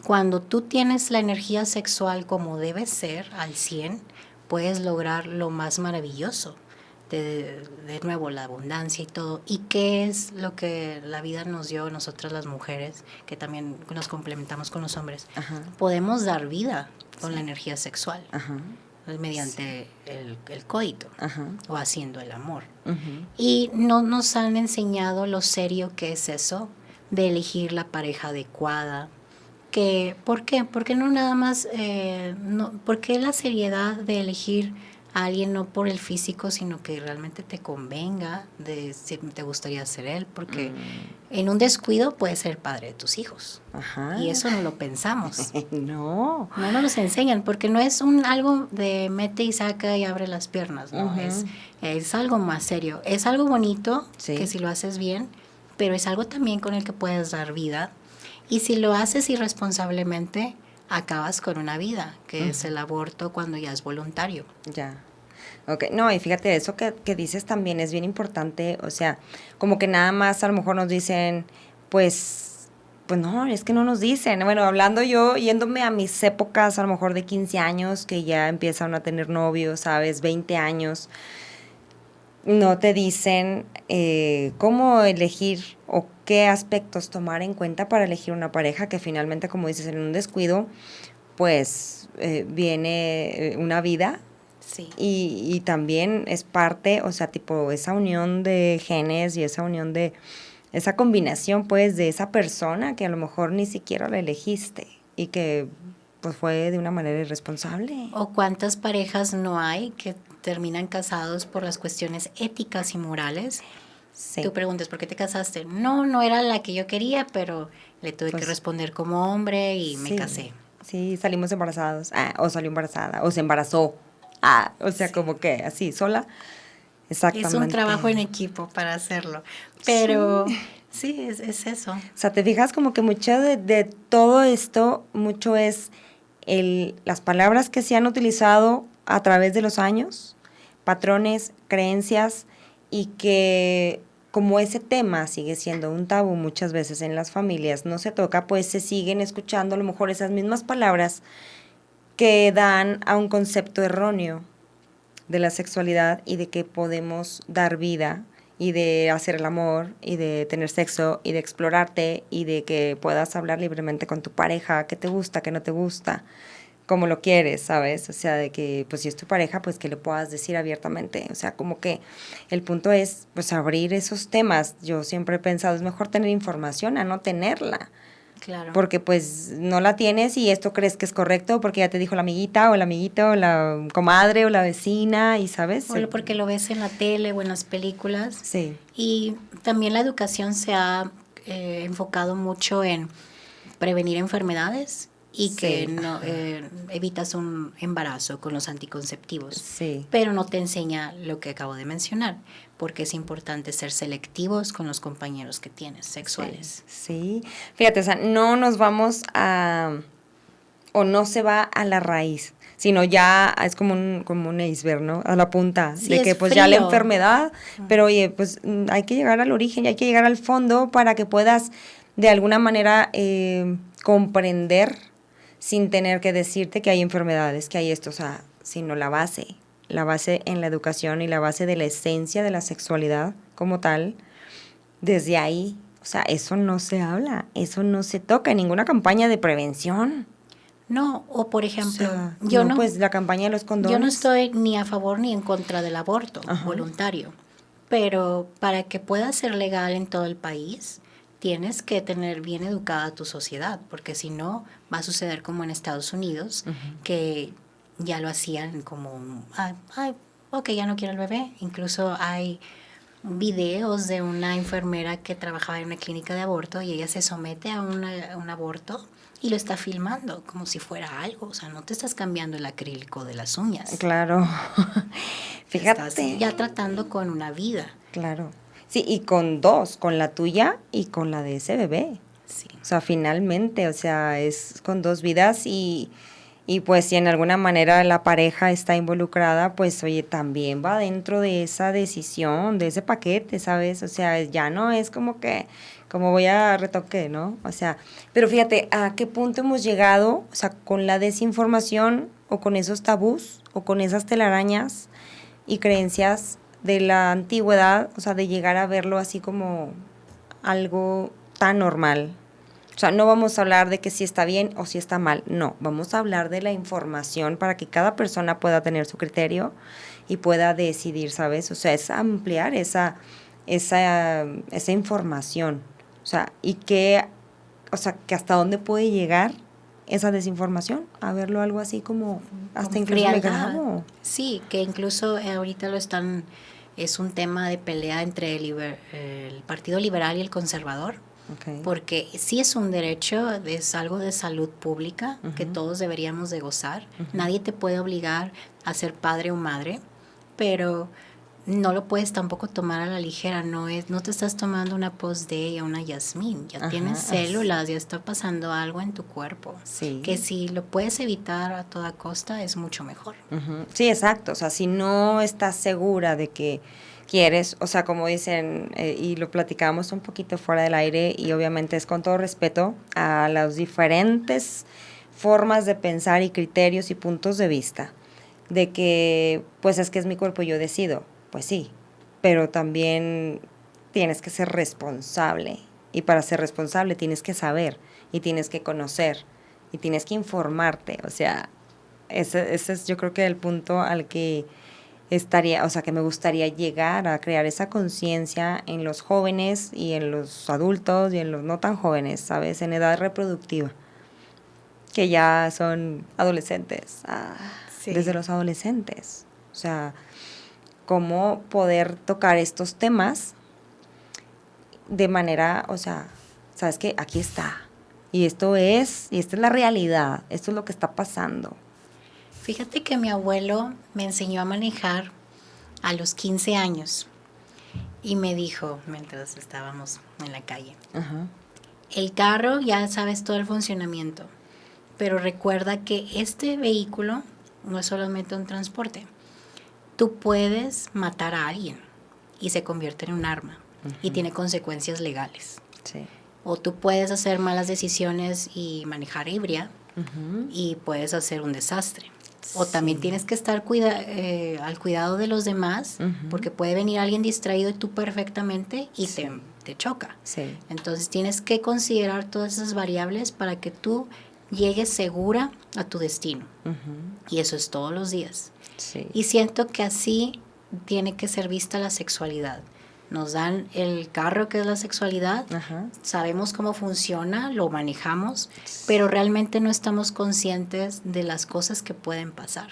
cuando tú tienes la energía sexual como debe ser, al 100, puedes lograr lo más maravilloso. De nuevo, la abundancia y todo. ¿Y qué es lo que la vida nos dio a nosotras las mujeres, que también nos complementamos con los hombres? Podemos dar vida con la energía sexual. Mediante el coito o haciendo el amor. Y no nos han enseñado lo serio que es eso de elegir la pareja adecuada. ¿Por qué? Porque no nada más, ¿por qué la seriedad de elegir a alguien no por el físico, sino que realmente te convenga, de si te gustaría ser él? Porque en un descuido puedes ser padre de tus hijos. Y eso no lo pensamos. No nos los enseñan, porque no es algo de mete y saca y abre las piernas, no, es algo más serio. Es algo bonito, que si lo haces bien, pero es algo también con el que puedes dar vida. Y si lo haces irresponsablemente, acabas con una vida, que es el aborto cuando ya es voluntario. Ya. Ok, no, y fíjate, eso que dices también es bien importante, o sea, como que nada más a lo mejor nos dicen, pues no, es que no nos dicen. Bueno, hablando yo, yéndome a mis épocas a lo mejor de 15 años, que ya empiezan a tener novios, ¿sabes? 20 años, no te dicen cómo elegir o qué aspectos tomar en cuenta para elegir una pareja, que finalmente, como dices, en un descuido, pues viene una vida. Y también es parte, o sea, tipo esa unión de genes y esa unión de, esa combinación, pues, de esa persona que a lo mejor ni siquiera la elegiste y que, pues, fue de una manera irresponsable. O cuántas parejas no hay que terminan casados por las cuestiones éticas y morales. Tú preguntas, ¿por qué te casaste? No era la que yo quería, pero le tuve que responder como hombre y me casé. Sí, salimos embarazados, o salió embarazada, o se embarazó. O sea, como que así, sola. Exactamente. Es un trabajo en equipo para hacerlo. Pero sí, es eso. O sea, te fijas como que mucho de todo esto, mucho es las palabras que se han utilizado a través de los años, patrones, creencias, y que como ese tema sigue siendo un tabú muchas veces en las familias, no se toca, pues se siguen escuchando a lo mejor esas mismas palabras que dan a un concepto erróneo de la sexualidad y de que podemos dar vida y de hacer el amor y de tener sexo y de explorarte y de que puedas hablar libremente con tu pareja, qué te gusta, qué no te gusta, cómo lo quieres, ¿sabes? O sea, de que pues si es tu pareja, pues que le puedas decir abiertamente. O sea, como que el punto es pues abrir esos temas. Yo siempre he pensado, es mejor tener información a no tenerla. Claro. Porque pues no la tienes y esto crees que es correcto porque ya te dijo la amiguita o el amiguito o la comadre o la vecina y sabes. O porque lo ves en la tele o en las películas. Sí. Y también la educación se ha enfocado mucho en prevenir enfermedades y que Sí. no evitas un embarazo con los anticonceptivos. Sí. Pero no te enseña lo que acabo de mencionar, porque es importante ser selectivos con los compañeros que tienes sexuales. Sí. Fíjate, o sea, no nos vamos a, o no se va a la raíz, sino ya es como un iceberg, ¿no? A la punta, Sí, de es que pues frío. ya la enfermedad, pero oye, pues hay que llegar al origen y hay que llegar al fondo para que puedas de alguna manera comprender sin tener que decirte que hay enfermedades, que hay esto, o sea, sino la base en la educación y la base de la esencia de la sexualidad como tal, desde ahí, o sea, eso no se habla, eso no se toca en ninguna campaña de prevención. No, o por ejemplo, O sea, yo no, pues la campaña de los condones. yo no estoy ni a favor ni en contra del aborto Ajá. voluntario, pero para que pueda ser legal en todo el país, tienes que tener bien educada a tu sociedad, porque si no, va a suceder como en Estados Unidos, que ya lo hacían como, ay, ok, ya no quiero el bebé. Incluso hay videos de una enfermera que trabajaba en una clínica de aborto y ella se somete a un aborto y lo está filmando como si fuera algo. O sea, no te estás cambiando el acrílico de las uñas. Claro. Fíjate. Estás ya tratando con una vida. Claro. Sí, y con dos, con la tuya y con la de ese bebé. Sí. O sea, finalmente, o sea, es con dos vidas y pues si en alguna manera la pareja está involucrada, pues oye, también va dentro de esa decisión, de ese paquete, ¿sabes? O sea, ya no es como que, como voy a retoque, ¿no? O sea, pero fíjate, ¿a qué punto hemos llegado? O sea, con la desinformación o con esos tabús o con esas telarañas y creencias de la antigüedad, o sea, de llegar a verlo así como algo tan normal. O sea, no vamos a hablar de que si está bien o si está mal, no, vamos a hablar de la información para que cada persona pueda tener su criterio y pueda decidir, ¿sabes? O sea, es ampliar esa información. O sea, o sea, que hasta dónde puede llegar esa desinformación, a verlo algo así como hasta Con incluso me frialdad. grabo. Sí, que incluso ahorita es un tema de pelea entre el Partido Liberal y el Conservador. Okay. Porque sí es un derecho, es algo de salud pública que todos deberíamos de gozar. Nadie te puede obligar a ser padre o madre, pero no lo puedes tampoco tomar a la ligera. No te estás tomando una post-day o una Yasmín. Ya tienes células, ya está pasando algo en tu cuerpo. Sí. Que si lo puedes evitar a toda costa es mucho mejor. Sí, exacto. O sea, si no estás segura de que quieres, o sea, como dicen, y lo platicamos un poquito fuera del aire, y obviamente es con todo respeto a las diferentes formas de pensar y criterios y puntos de vista, de que, pues es que es mi cuerpo y yo decido, pues sí, pero también tienes que ser responsable, y para ser responsable tienes que saber, y tienes que conocer, y tienes que informarte, o sea, ese es yo creo que el punto al que estaría, o sea, que me gustaría llegar a crear esa conciencia en los jóvenes y en los adultos y en los no tan jóvenes, ¿sabes? En edad reproductiva, que ya son adolescentes, Sí. desde los adolescentes. O sea, cómo poder tocar estos temas de manera, o sea, ¿sabes qué? Aquí está. Y esta es la realidad, esto es lo que está pasando. Fíjate que mi abuelo me enseñó a manejar a los 15 años y me dijo, mientras estábamos en la calle, el carro ya sabes todo el funcionamiento, pero recuerda que este vehículo no es solamente un transporte. Tú puedes matar a alguien y se convierte en un arma y tiene consecuencias legales. Sí. O tú puedes hacer malas decisiones y manejar ebria y puedes hacer un desastre. O Sí. también tienes que estar al cuidado de los demás, porque puede venir alguien distraído y tú perfectamente y Sí. te choca. Sí. Entonces tienes que considerar todas esas variables para que tú llegues segura a tu destino. Y eso es todos los días. Sí. Y siento que así tiene que ser vista la sexualidad. Nos dan el carro que es la sexualidad, sabemos cómo funciona, lo manejamos, pero realmente no estamos conscientes de las cosas que pueden pasar.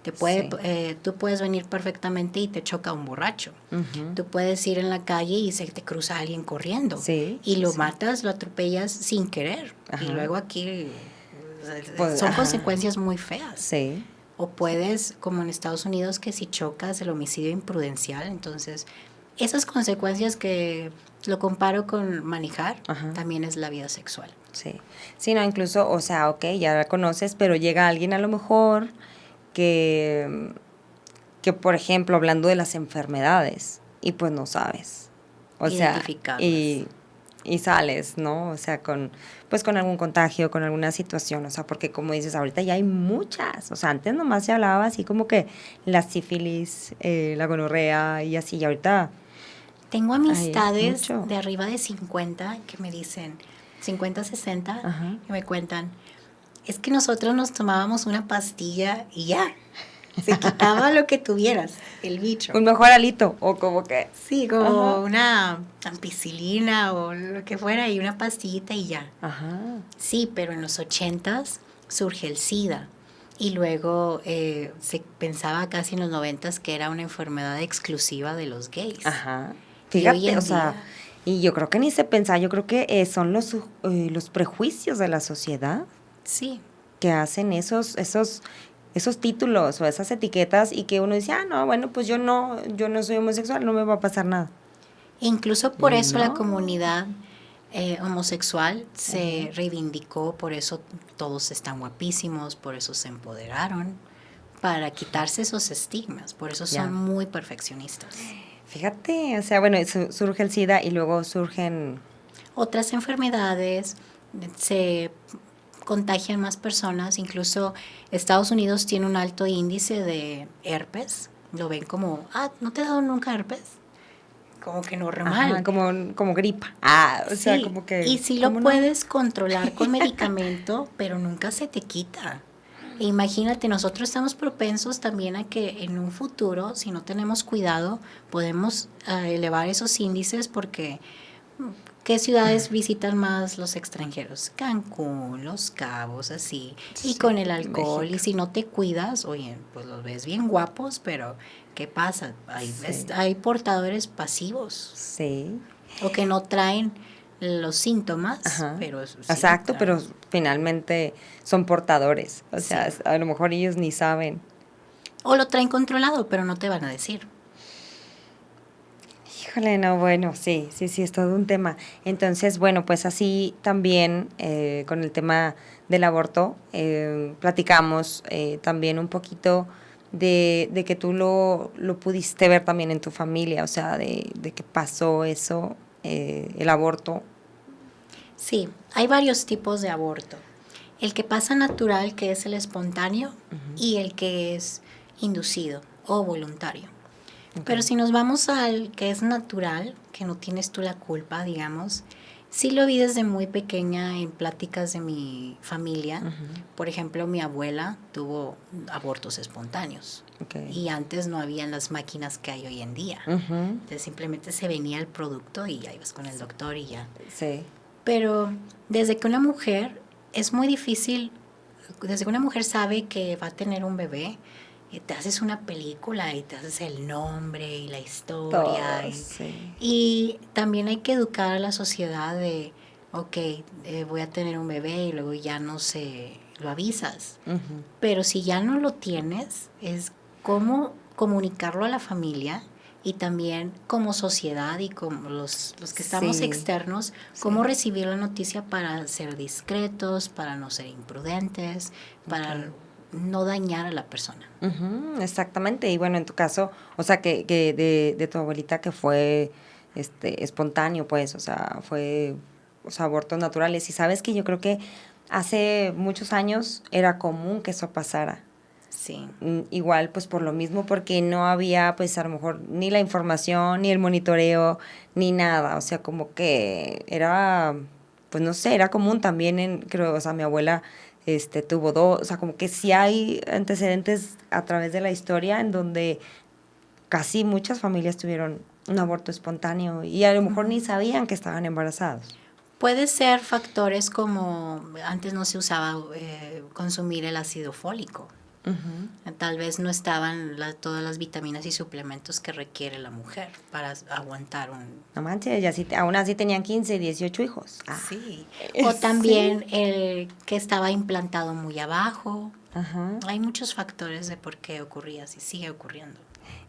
Tú puedes venir perfectamente y te choca un borracho. Tú puedes ir en la calle y se te cruza alguien corriendo. Sí, y lo matas, lo atropellas sin querer. Y luego aquí Pues, son consecuencias muy feas. Sí. O puedes, como en Estados Unidos, que si chocas el homicidio imprudencial, entonces esas consecuencias que lo comparo con manejar, también es la vida sexual. Sí. Sí, no, incluso, o sea, ok, ya la conoces, pero llega alguien a lo mejor que por ejemplo, hablando de las enfermedades, y pues no sabes. O sea, y sales, ¿no? O sea, con algún contagio, con alguna situación, o sea, porque como dices, ahorita ya hay muchas, o sea, antes nomás se hablaba así como que la sífilis, la gonorrea y así, y ahorita tengo amistades de arriba de 50 que me dicen, 50, 60, que me cuentan, es que nosotros nos tomábamos una pastilla y ya, se quitaba lo que tuvieras, el bicho. Un mejor alito, o como que... Sí, como una ampicilina o lo que fuera, y una pastillita y ya. Sí, pero en los 80s surge el SIDA. Y luego se pensaba casi en los 90s que era una enfermedad exclusiva de los gays. Fíjate, o sea, y yo creo que ni se pensaba, yo creo que son los prejuicios de la sociedad. Sí. Que hacen esos títulos o esas etiquetas y que uno dice, no, bueno, pues yo no soy homosexual, no me va a pasar nada. Incluso por eso la comunidad homosexual se reivindicó, por eso todos están guapísimos, por eso se empoderaron, para quitarse esos estigmas, por eso son muy perfeccionistas. Fíjate, o sea, bueno, surge el SIDA y luego surgen... otras enfermedades, se contagian más personas, incluso Estados Unidos tiene un alto índice de herpes, lo ven como, ¿no te ha dado nunca herpes? Como que normal. Como gripa. O sea, como que... Y sí lo puedes controlar con medicamento, pero nunca se te quita. E imagínate, nosotros estamos propensos también a que en un futuro, si no tenemos cuidado, podemos elevar esos índices porque... ¿Qué ciudades visitan más los extranjeros? Cancún, Los Cabos, así. Y con el alcohol, México. Y si no te cuidas, oye, pues los ves bien guapos, pero ¿qué pasa? Hay portadores pasivos. Sí. O que no traen los síntomas, pero... Sí, exacto, pero finalmente son portadores. O sea, a lo mejor ellos ni saben. O lo traen controlado, pero no te van a decir. Híjole, no, bueno, sí, es todo un tema. Entonces, bueno, pues así también con el tema del aborto, platicamos también un poquito de que tú lo pudiste ver también en tu familia, o sea, de que pasó eso, el aborto. Sí, hay varios tipos de aborto. El que pasa natural, que es el espontáneo, y el que es inducido o voluntario. Pero si nos vamos al que es natural, que no tienes tú la culpa, digamos, sí lo vi desde muy pequeña en pláticas de mi familia. Por ejemplo, mi abuela tuvo abortos espontáneos. Y antes no habían las máquinas que hay hoy en día. Entonces simplemente se venía el producto y ya ibas con el doctor y ya. Sí. Pero desde que una mujer, es muy difícil, desde que una mujer sabe que va a tener un bebé, y te haces una película y te haces el nombre y la historia. Y también hay que educar a la sociedad de, voy a tener un bebé y luego ya no se lo avisas. Pero si ya no lo tienes, es cómo comunicarlo a la familia y también como sociedad y como los que estamos externos, cómo recibir la noticia para ser discretos, para no ser imprudentes, para no dañar a la persona. Exactamente, y bueno, en tu caso, o sea, que de tu abuelita que fue espontáneo, pues, o sea, fue abortos naturales, y sabes que yo creo que hace muchos años era común que eso pasara. Sí. Igual, pues por lo mismo, porque no había, pues a lo mejor, ni la información, ni el monitoreo, ni nada. O sea, como que era, pues no sé, era común también creo, o sea, mi abuela tuvo dos, o sea, como que sí hay antecedentes a través de la historia en donde casi muchas familias tuvieron un aborto espontáneo y a lo mejor ni sabían que estaban embarazados. Puede ser factores como antes no se usaba consumir el ácido fólico. Tal vez no estaban todas las vitaminas y suplementos que requiere la mujer para aguantar un... No manches, ya sí, aún así tenían 15, 18 hijos. Sí. O también sí. el que estaba implantado muy abajo. Ajá. Hay muchos factores de por qué ocurría así, sigue ocurriendo.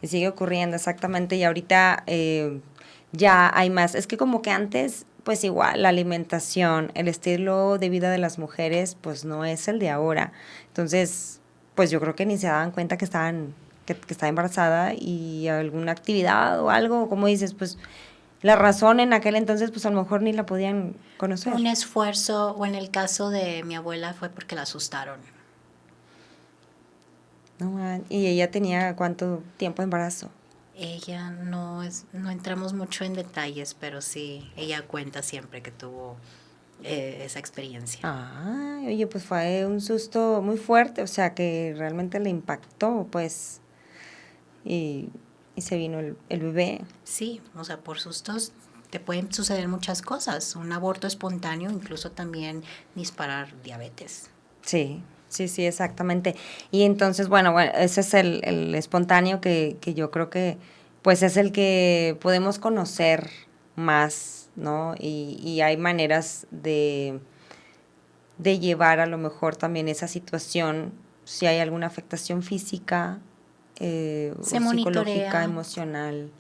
Y sigue ocurriendo, exactamente. Y ahorita ya hay más. Es que como que antes, pues igual, la alimentación, el estilo de vida de las mujeres, pues no es el de ahora. Entonces, pues yo creo que ni se daban cuenta que que estaba embarazada y alguna actividad o algo, como dices, pues la razón en aquel entonces, pues a lo mejor ni la podían Un conocer. esfuerzo, o en el caso de mi abuela fue porque la asustaron. No, y ella tenía cuánto tiempo de embarazo. Ella no entramos mucho en detalles, pero sí, ella cuenta siempre que tuvo esa experiencia. Ah, oye, pues fue un susto muy fuerte, o sea, que realmente le impactó, pues, y, y se vino el bebé. Sí, o sea, por sustos te pueden suceder muchas cosas. Un aborto espontáneo, incluso también disparar diabetes. Sí, sí, sí, exactamente. Y entonces, bueno, ese es el espontáneo que yo creo que, pues, es el que podemos conocer más, ¿no? Y hay maneras de llevar a lo mejor también esa situación, si hay alguna afectación física Se o psicológica, monitorea emocional.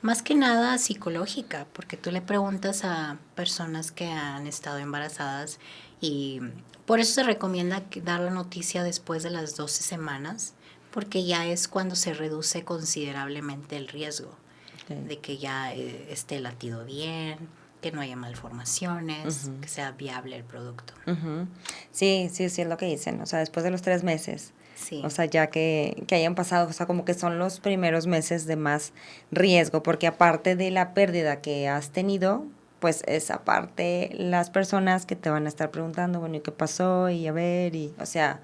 más que nada psicológica, porque tú le preguntas a personas que han estado embarazadas y por eso se recomienda dar la noticia después de las 12 semanas, porque ya es cuando se reduce considerablemente el riesgo de que ya esté el latido bien, que no haya malformaciones, que sea viable el producto. Ujú. Sí, sí, sí es lo que dicen, o sea, después de los 3 meses, Sí. o sea, ya que hayan pasado, o sea, como que son los primeros meses de más riesgo, porque aparte de la pérdida que has tenido, pues es aparte las personas que te van a estar preguntando, bueno, ¿y qué pasó? Y a ver, y, o sea,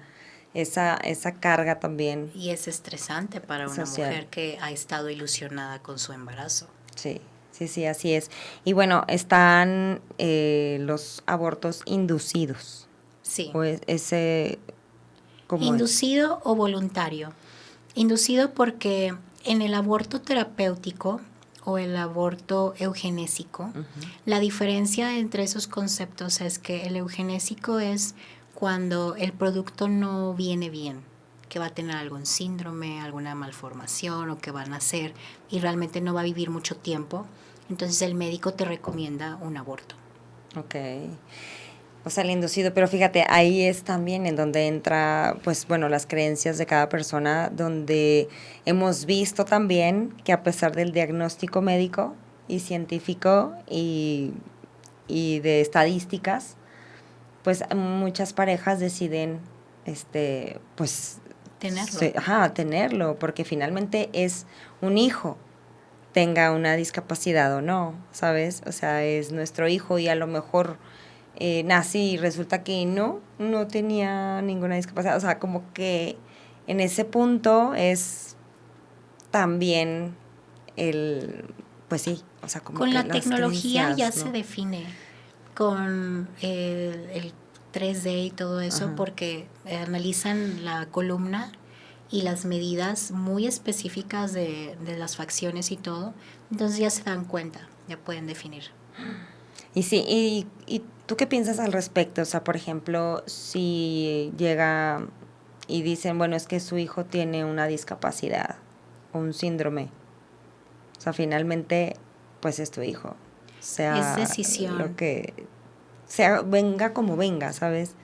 esa carga también Y es estresante para una social. mujer que ha estado ilusionada con su embarazo. Sí, sí, sí, así es. Y bueno, están los abortos inducidos, Sí. o ese, ¿cómo es? Inducido o voluntario. Inducido porque en el aborto terapéutico o el aborto eugenésico, la diferencia entre esos conceptos es que el eugenésico es cuando el producto no viene bien, que va a tener algún síndrome, alguna malformación o que va a nacer y realmente no va a vivir mucho tiempo. Entonces el médico te recomienda un aborto. Ok. O sea, el inducido, pero fíjate, ahí es también en donde entra, pues bueno, las creencias de cada persona, donde hemos visto también que a pesar del diagnóstico médico y científico y de estadísticas, pues muchas parejas deciden, pues, Tenerlo. tenerlo, porque finalmente es un hijo, tenga una discapacidad o no, ¿sabes? O sea, es nuestro hijo y a lo mejor nací y resulta que no tenía ninguna discapacidad. O sea, como que en ese punto es también pues sí, o sea, como Con que la las tecnología ya creencias, se ¿no? define con el 3D y todo eso Ajá. porque analizan la columna y las medidas muy específicas de las facciones y todo, entonces ya se dan cuenta, ya pueden definir. Y sí, y ¿tú qué piensas al respecto? O sea, por ejemplo, si llega y dicen, bueno, es que su hijo tiene una discapacidad o un síndrome. O sea, finalmente, pues es tu hijo. Es Sea lo decisión. que sea, venga como venga, ¿sabes?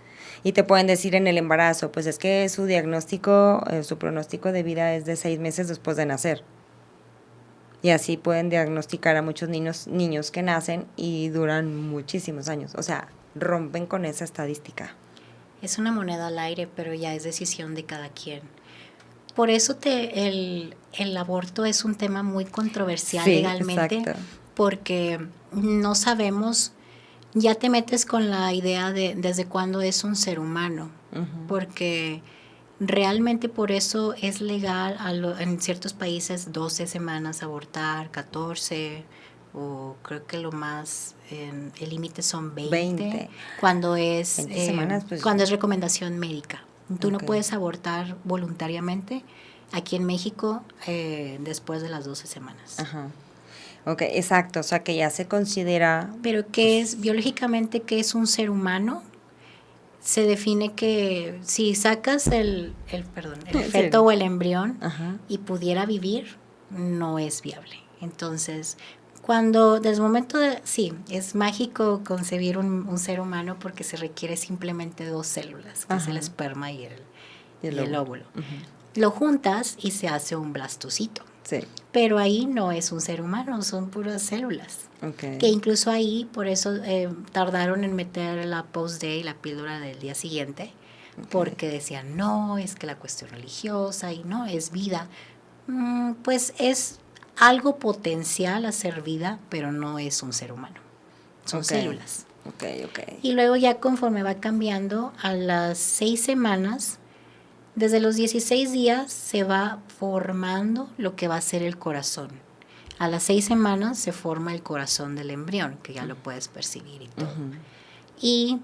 Y te pueden decir en el embarazo, pues es que su diagnóstico, su pronóstico de vida es de 6 meses después de nacer. Y así pueden diagnosticar a muchos niños que nacen y duran muchísimos años. O sea, rompen con esa estadística. Es una moneda al aire, pero ya es decisión de cada quien. Por eso el aborto es un tema muy controversial legalmente, exacto. porque no sabemos, ya te metes con la idea de desde cuándo es un ser humano, porque realmente por eso es legal en ciertos países 12 semanas abortar, 14, o creo que lo más, el límite son 20 cuando es 20 semanas, pues, cuando es recomendación médica. Tú no puedes abortar voluntariamente aquí en México después de las 12 semanas. Ajá. Ok, exacto, o sea que ya se considera... Pero ¿qué es biológicamente qué es un ser humano? Se define que si sacas el feto sí. O el embrión y pudiera vivir, no es viable. Entonces, desde el momento sí, es mágico concebir un ser humano porque se requiere simplemente 2 células, que es el esperma y el óvulo. Lo juntas y se hace un blastocito. Sí. Pero ahí no es un ser humano, son puras células. Okay. Que incluso ahí, por eso tardaron en meter la post-day, la píldora del día siguiente, porque decían, no, es que la cuestión religiosa y no, es vida. Pues es algo potencial a ser vida, pero no es un ser humano. Son células. Okay. Y luego ya conforme va cambiando, a las 6 semanas, desde los 16 días se va formando lo que va a ser el corazón. A las 6 semanas se forma el corazón del embrión, que ya lo puedes percibir y todo. Y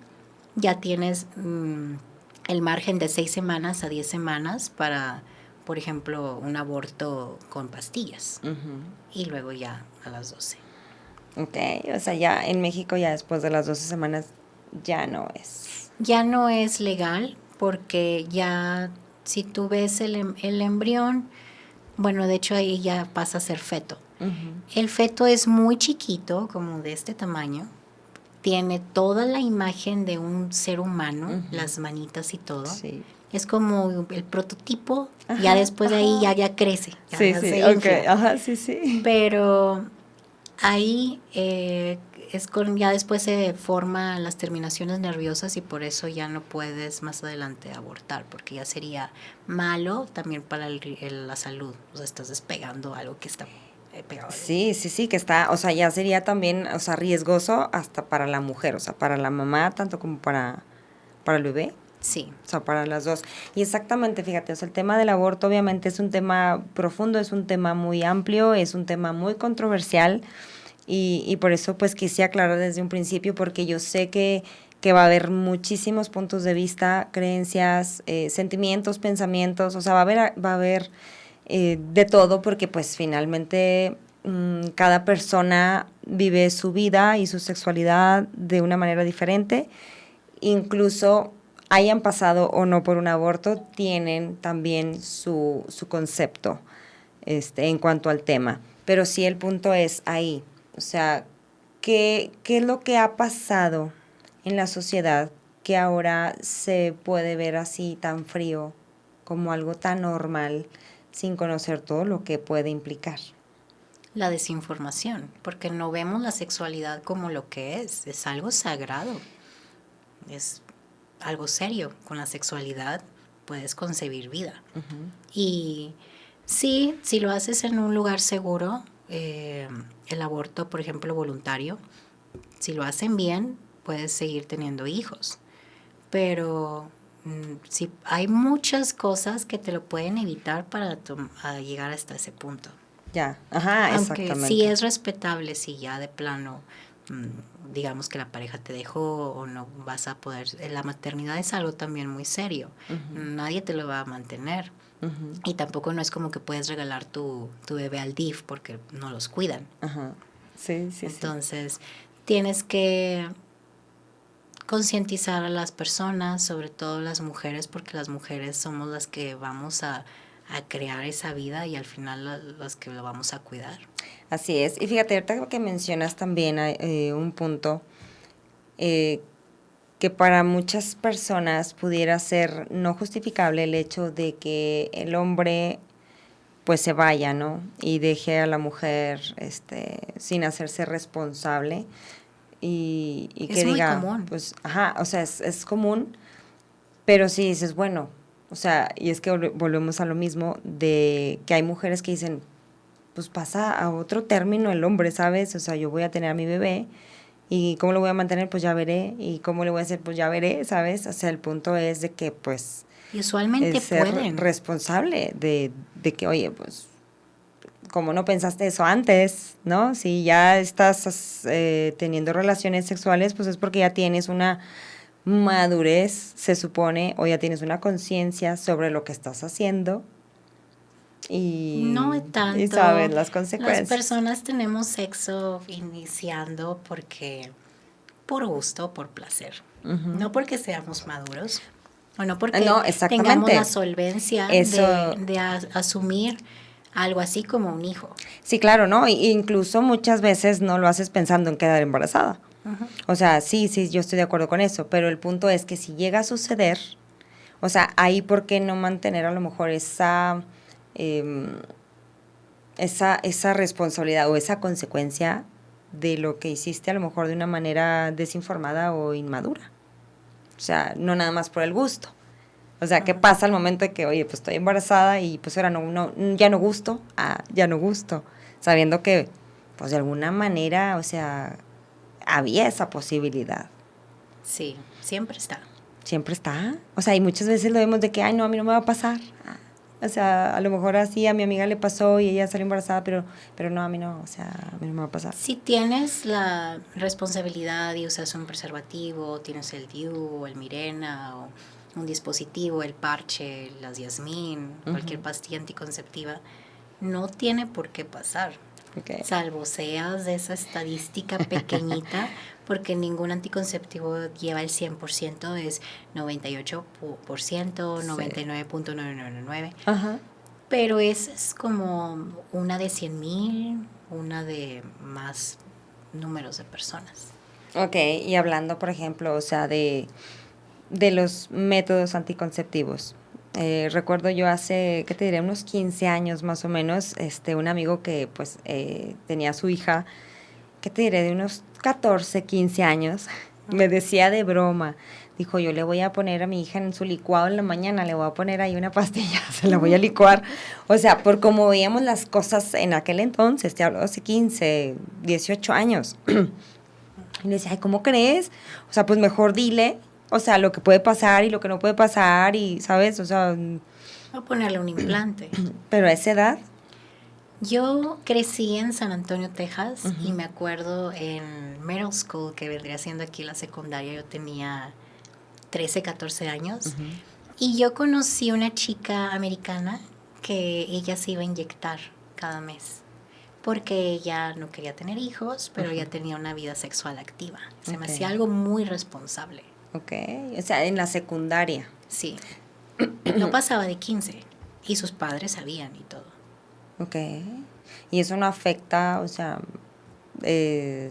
ya tienes el margen de 6 semanas a 10 semanas para, por ejemplo, un aborto con pastillas. Y luego ya a las 12. Ok, o sea, ya en México ya después de las 12 semanas ya no es. Ya no es legal porque ya si tú ves el embrión, bueno, de hecho ahí ya pasa a ser feto. El feto es muy chiquito, como de este tamaño, tiene toda la imagen de un ser humano, las manitas y todo. Sí. Es como el prototipo, ya después de ahí ya crece. Ya sí, sí. Pero ahí ya después se forman las terminaciones nerviosas y por eso ya no puedes más adelante abortar, porque ya sería malo también para la salud. O sea, estás despegando algo que está pegado. Sí, que está, o sea, ya sería también, o sea, riesgoso hasta para la mujer, o sea, para la mamá, tanto como para el bebé. Sí. O sea, para las dos. Y exactamente, fíjate, o sea, el tema del aborto obviamente es un tema profundo, es un tema muy amplio, es un tema muy controversial y por eso pues quise aclarar desde un principio porque yo sé que va a haber muchísimos puntos de vista, creencias, sentimientos, pensamientos, o sea, va a haber de todo porque pues finalmente cada persona vive su vida y su sexualidad de una manera diferente, incluso hayan pasado o no por un aborto, tienen también su concepto en cuanto al tema. Pero sí el punto es ahí, o sea, ¿qué es lo que ha pasado en la sociedad que ahora se puede ver así tan frío como algo tan normal sin conocer todo lo que puede implicar? La desinformación, porque no vemos la sexualidad como lo que es algo sagrado, es algo serio. Con la sexualidad puedes concebir vida. Y sí, si lo haces en un lugar seguro, el aborto, por ejemplo, voluntario, si lo hacen bien, puedes seguir teniendo hijos. Pero sí, hay muchas cosas que te lo pueden evitar para llegar hasta ese punto. Ya, ajá, aunque exactamente. Sí es respetable si ya de plano digamos que la pareja te dejó o no vas a poder. La maternidad es algo también muy serio. Nadie te lo va a mantener. Y tampoco no es como que puedes regalar tu bebé al DIF porque no los cuidan. Sí. Entonces, tienes que concientizar a las personas, sobre todo las mujeres, porque las mujeres somos las que vamos a crear esa vida y al final las que lo vamos a cuidar. Así es. Y fíjate, ahorita que mencionas también un punto que para muchas personas pudiera ser no justificable el hecho de que el hombre pues se vaya, ¿no? Y deje a la mujer sin hacerse responsable. y Es que muy diga, común. pues, ajá, o sea, es común, pero si dices, bueno, o sea, y es que volvemos a lo mismo de que hay mujeres que dicen, pues pasa a otro término el hombre, ¿sabes? O sea, yo voy a tener a mi bebé y cómo lo voy a mantener, pues ya veré, y cómo le voy a hacer, pues ya veré, ¿sabes? O sea, el punto es de que, pues, Y usualmente es ser pueden. responsable de que, oye, pues, como no pensaste eso antes, ¿no? Si ya estás teniendo relaciones sexuales, pues es porque ya tienes una madurez, se supone, o ya tienes una conciencia sobre lo que estás haciendo No y sabes tanto. las Las consecuencias. personas tenemos sexo iniciando porque por gusto, por placer. No porque seamos maduros o no porque No, tengamos la exactamente. solvencia Eso, de asumir algo así como un hijo. sí, claro, ¿no? Incluso muchas veces no lo haces pensando en quedar embarazada. O sea, sí, sí, yo estoy de acuerdo con eso, pero el punto es que si llega a suceder, o sea, ahí por qué no mantener a lo mejor em, esa responsabilidad o esa consecuencia de lo que hiciste a lo mejor de una manera desinformada o inmadura. O sea, no nada más por el gusto. O sea, ¿qué pasa al momento de que, oye, pues estoy embarazada y pues ahora ya no gusto? Ya no gusto. Sabiendo que, pues de alguna manera, o sea, había esa posibilidad. Sí, siempre está. Siempre está. O sea, y muchas veces lo vemos de que, ay, no, a mí no me va a pasar. O sea, a lo mejor así a mi amiga le pasó y ella salió embarazada, pero no, a mí no, o sea, a mí no me va a pasar. Si tienes la responsabilidad y usas un preservativo, tienes el DIU o el Mirena o un dispositivo, el parche, las Yasmin, cualquier pastilla anticonceptiva, no tiene por qué pasar. Okay. Salvo seas de esa estadística pequeñita, porque ningún anticonceptivo lleva el 100%, es 98%, 99.999. Ajá. Pero esa es como una de 100,000, una de más números de personas. Ok, y hablando, por ejemplo, o sea, de los métodos anticonceptivos. Recuerdo yo hace, ¿qué te diré? Unos 15 años más o menos, un amigo que pues tenía a su hija, ¿qué te diré? De unos 14, 15 años, me decía de broma, dijo, yo le voy a poner a mi hija en su licuado en la mañana, le voy a poner ahí una pastilla, se la voy a licuar. O sea, por como veíamos las cosas en aquel entonces, te hablo hace 15, 18 años. Y le decía, ay, ¿cómo crees? O sea, pues mejor dile, o sea, lo que puede pasar y lo que no puede pasar y, ¿sabes? O sea, Voy a ponerle un implante. pero a esa edad. Yo crecí en San Antonio, Texas, y me acuerdo en middle school, que vendría siendo aquí la secundaria, yo tenía 13, 14 años, y yo conocí una chica americana que ella se iba a inyectar cada mes, porque ella no quería tener hijos, pero ella tenía una vida sexual activa. Se me hacía algo muy responsable. Ok, o sea, en la secundaria. Sí. No pasaba de 15, y sus padres sabían y todo. Ok. Y eso no afecta, o sea,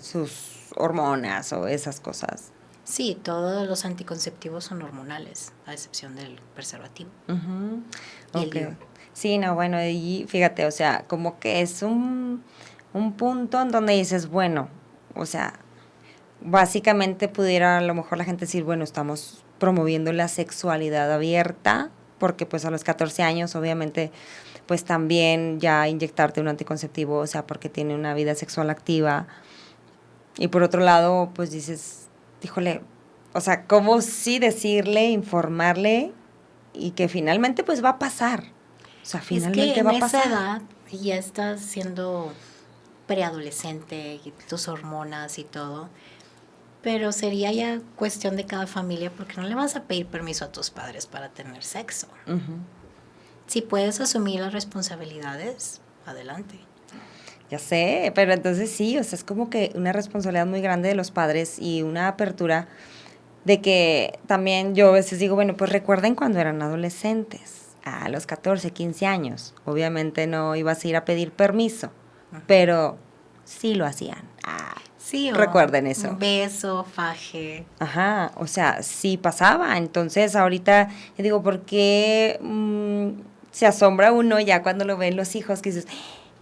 sus hormonas o esas cosas. Sí, todos los anticonceptivos son hormonales, a excepción del preservativo. Y el Ok. DIU. Sí, no, bueno, y fíjate, o sea, como que es un punto en donde dices, bueno, o sea, básicamente pudiera a lo mejor la gente decir, bueno, estamos promoviendo la sexualidad abierta, porque pues a los 14 años obviamente pues también ya inyectarte un anticonceptivo, o sea, porque tiene una vida sexual activa. Y por otro lado, pues dices, híjole, o sea, ¿cómo sí decirle, informarle y que finalmente pues va a pasar? O sea, Es que finalmente en va a esa pasar. edad ya estás siendo preadolescente, y tus hormonas y todo, pero sería ya cuestión de cada familia porque no le vas a pedir permiso a tus padres para tener sexo. Si puedes asumir las responsabilidades, adelante. Ya sé, pero entonces sí, o sea, es como que una responsabilidad muy grande de los padres y una apertura de que también yo a veces digo, bueno, pues recuerden cuando eran adolescentes, a los 14, 15 años. Obviamente no ibas a ir a pedir permiso, pero sí lo hacían. Sí, o Recuerden eso. un beso, faje. Ajá, o sea, sí pasaba. Entonces, ahorita yo digo, ¿por qué se asombra uno ya cuando lo ven los hijos que dices,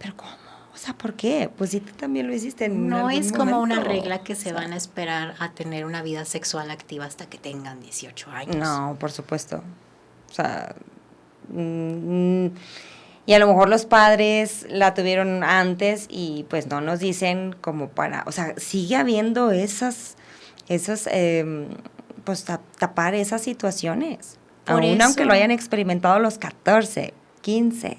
pero cómo? O O sea, ¿por qué? Pues sí, tú también lo hiciste en No algún es como una momento. regla que se O sea, van a esperar a tener una vida sexual activa hasta que tengan 18 años. no, por supuesto. O sea, mm, y a lo mejor los padres la tuvieron antes y pues no nos dicen como para, o sea, sigue habiendo esas, pues tapar esas situaciones. Por Aún aunque lo eso, hayan experimentado a los 14, 15,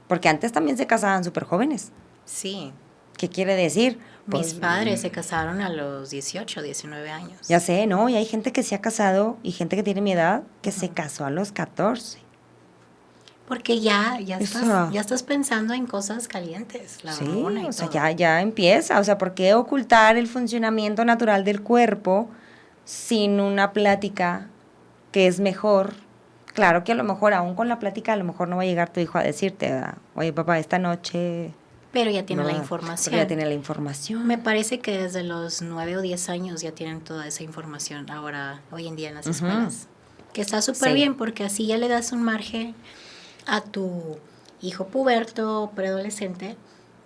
porque antes también se casaban súper jóvenes. sí, ¿Qué quiere decir? mis Pues padres se casaron a los 18, 19 años. ya sé, ¿no? Y hay gente que se ha casado y gente que tiene mi edad que se casó a los 14. Porque ya Eso. estás pensando en cosas calientes, la Sí, hormona y o sea, todo. ya empieza. O sea, ¿por qué ocultar el funcionamiento natural del cuerpo sin una plática que es mejor? Claro que a lo mejor, aún con la plática, a lo mejor no va a llegar tu hijo a decirte, ¿verdad? Oye, papá, esta noche... Pero ya tiene la ¿verdad? información. Porque ya tiene la información. Me parece que desde los 9 o 10 años ya tienen toda esa información ahora, hoy en día en las escuelas. Que está súper Sí. bien porque así ya le das un margen a tu hijo puberto, preadolescente,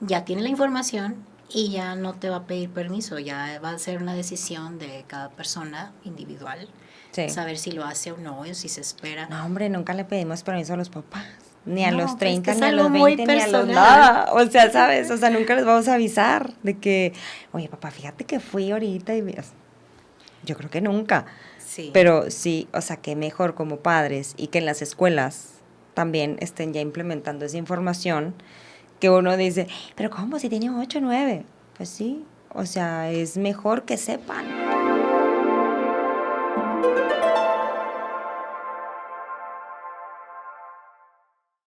ya tiene la información y ya no te va a pedir permiso, ya va a ser una decisión de cada persona individual, Sí. saber si lo hace o no, o si se espera. No, hombre, nunca le pedimos permiso a los papás. Ni a No, los pues 30, que es ni a algo los muy 20, ni a los personal. nada. O sea, ¿sabes? O sea, nunca les vamos a avisar de que, oye, papá, fíjate que fui ahorita y miras. Yo creo que nunca. Sí. Pero sí, o sea, que mejor como padres y que en las escuelas también estén ya implementando esa información que uno dice, pero ¿cómo? Si tiene 8 o 9. Pues sí, o sea, es mejor que sepan.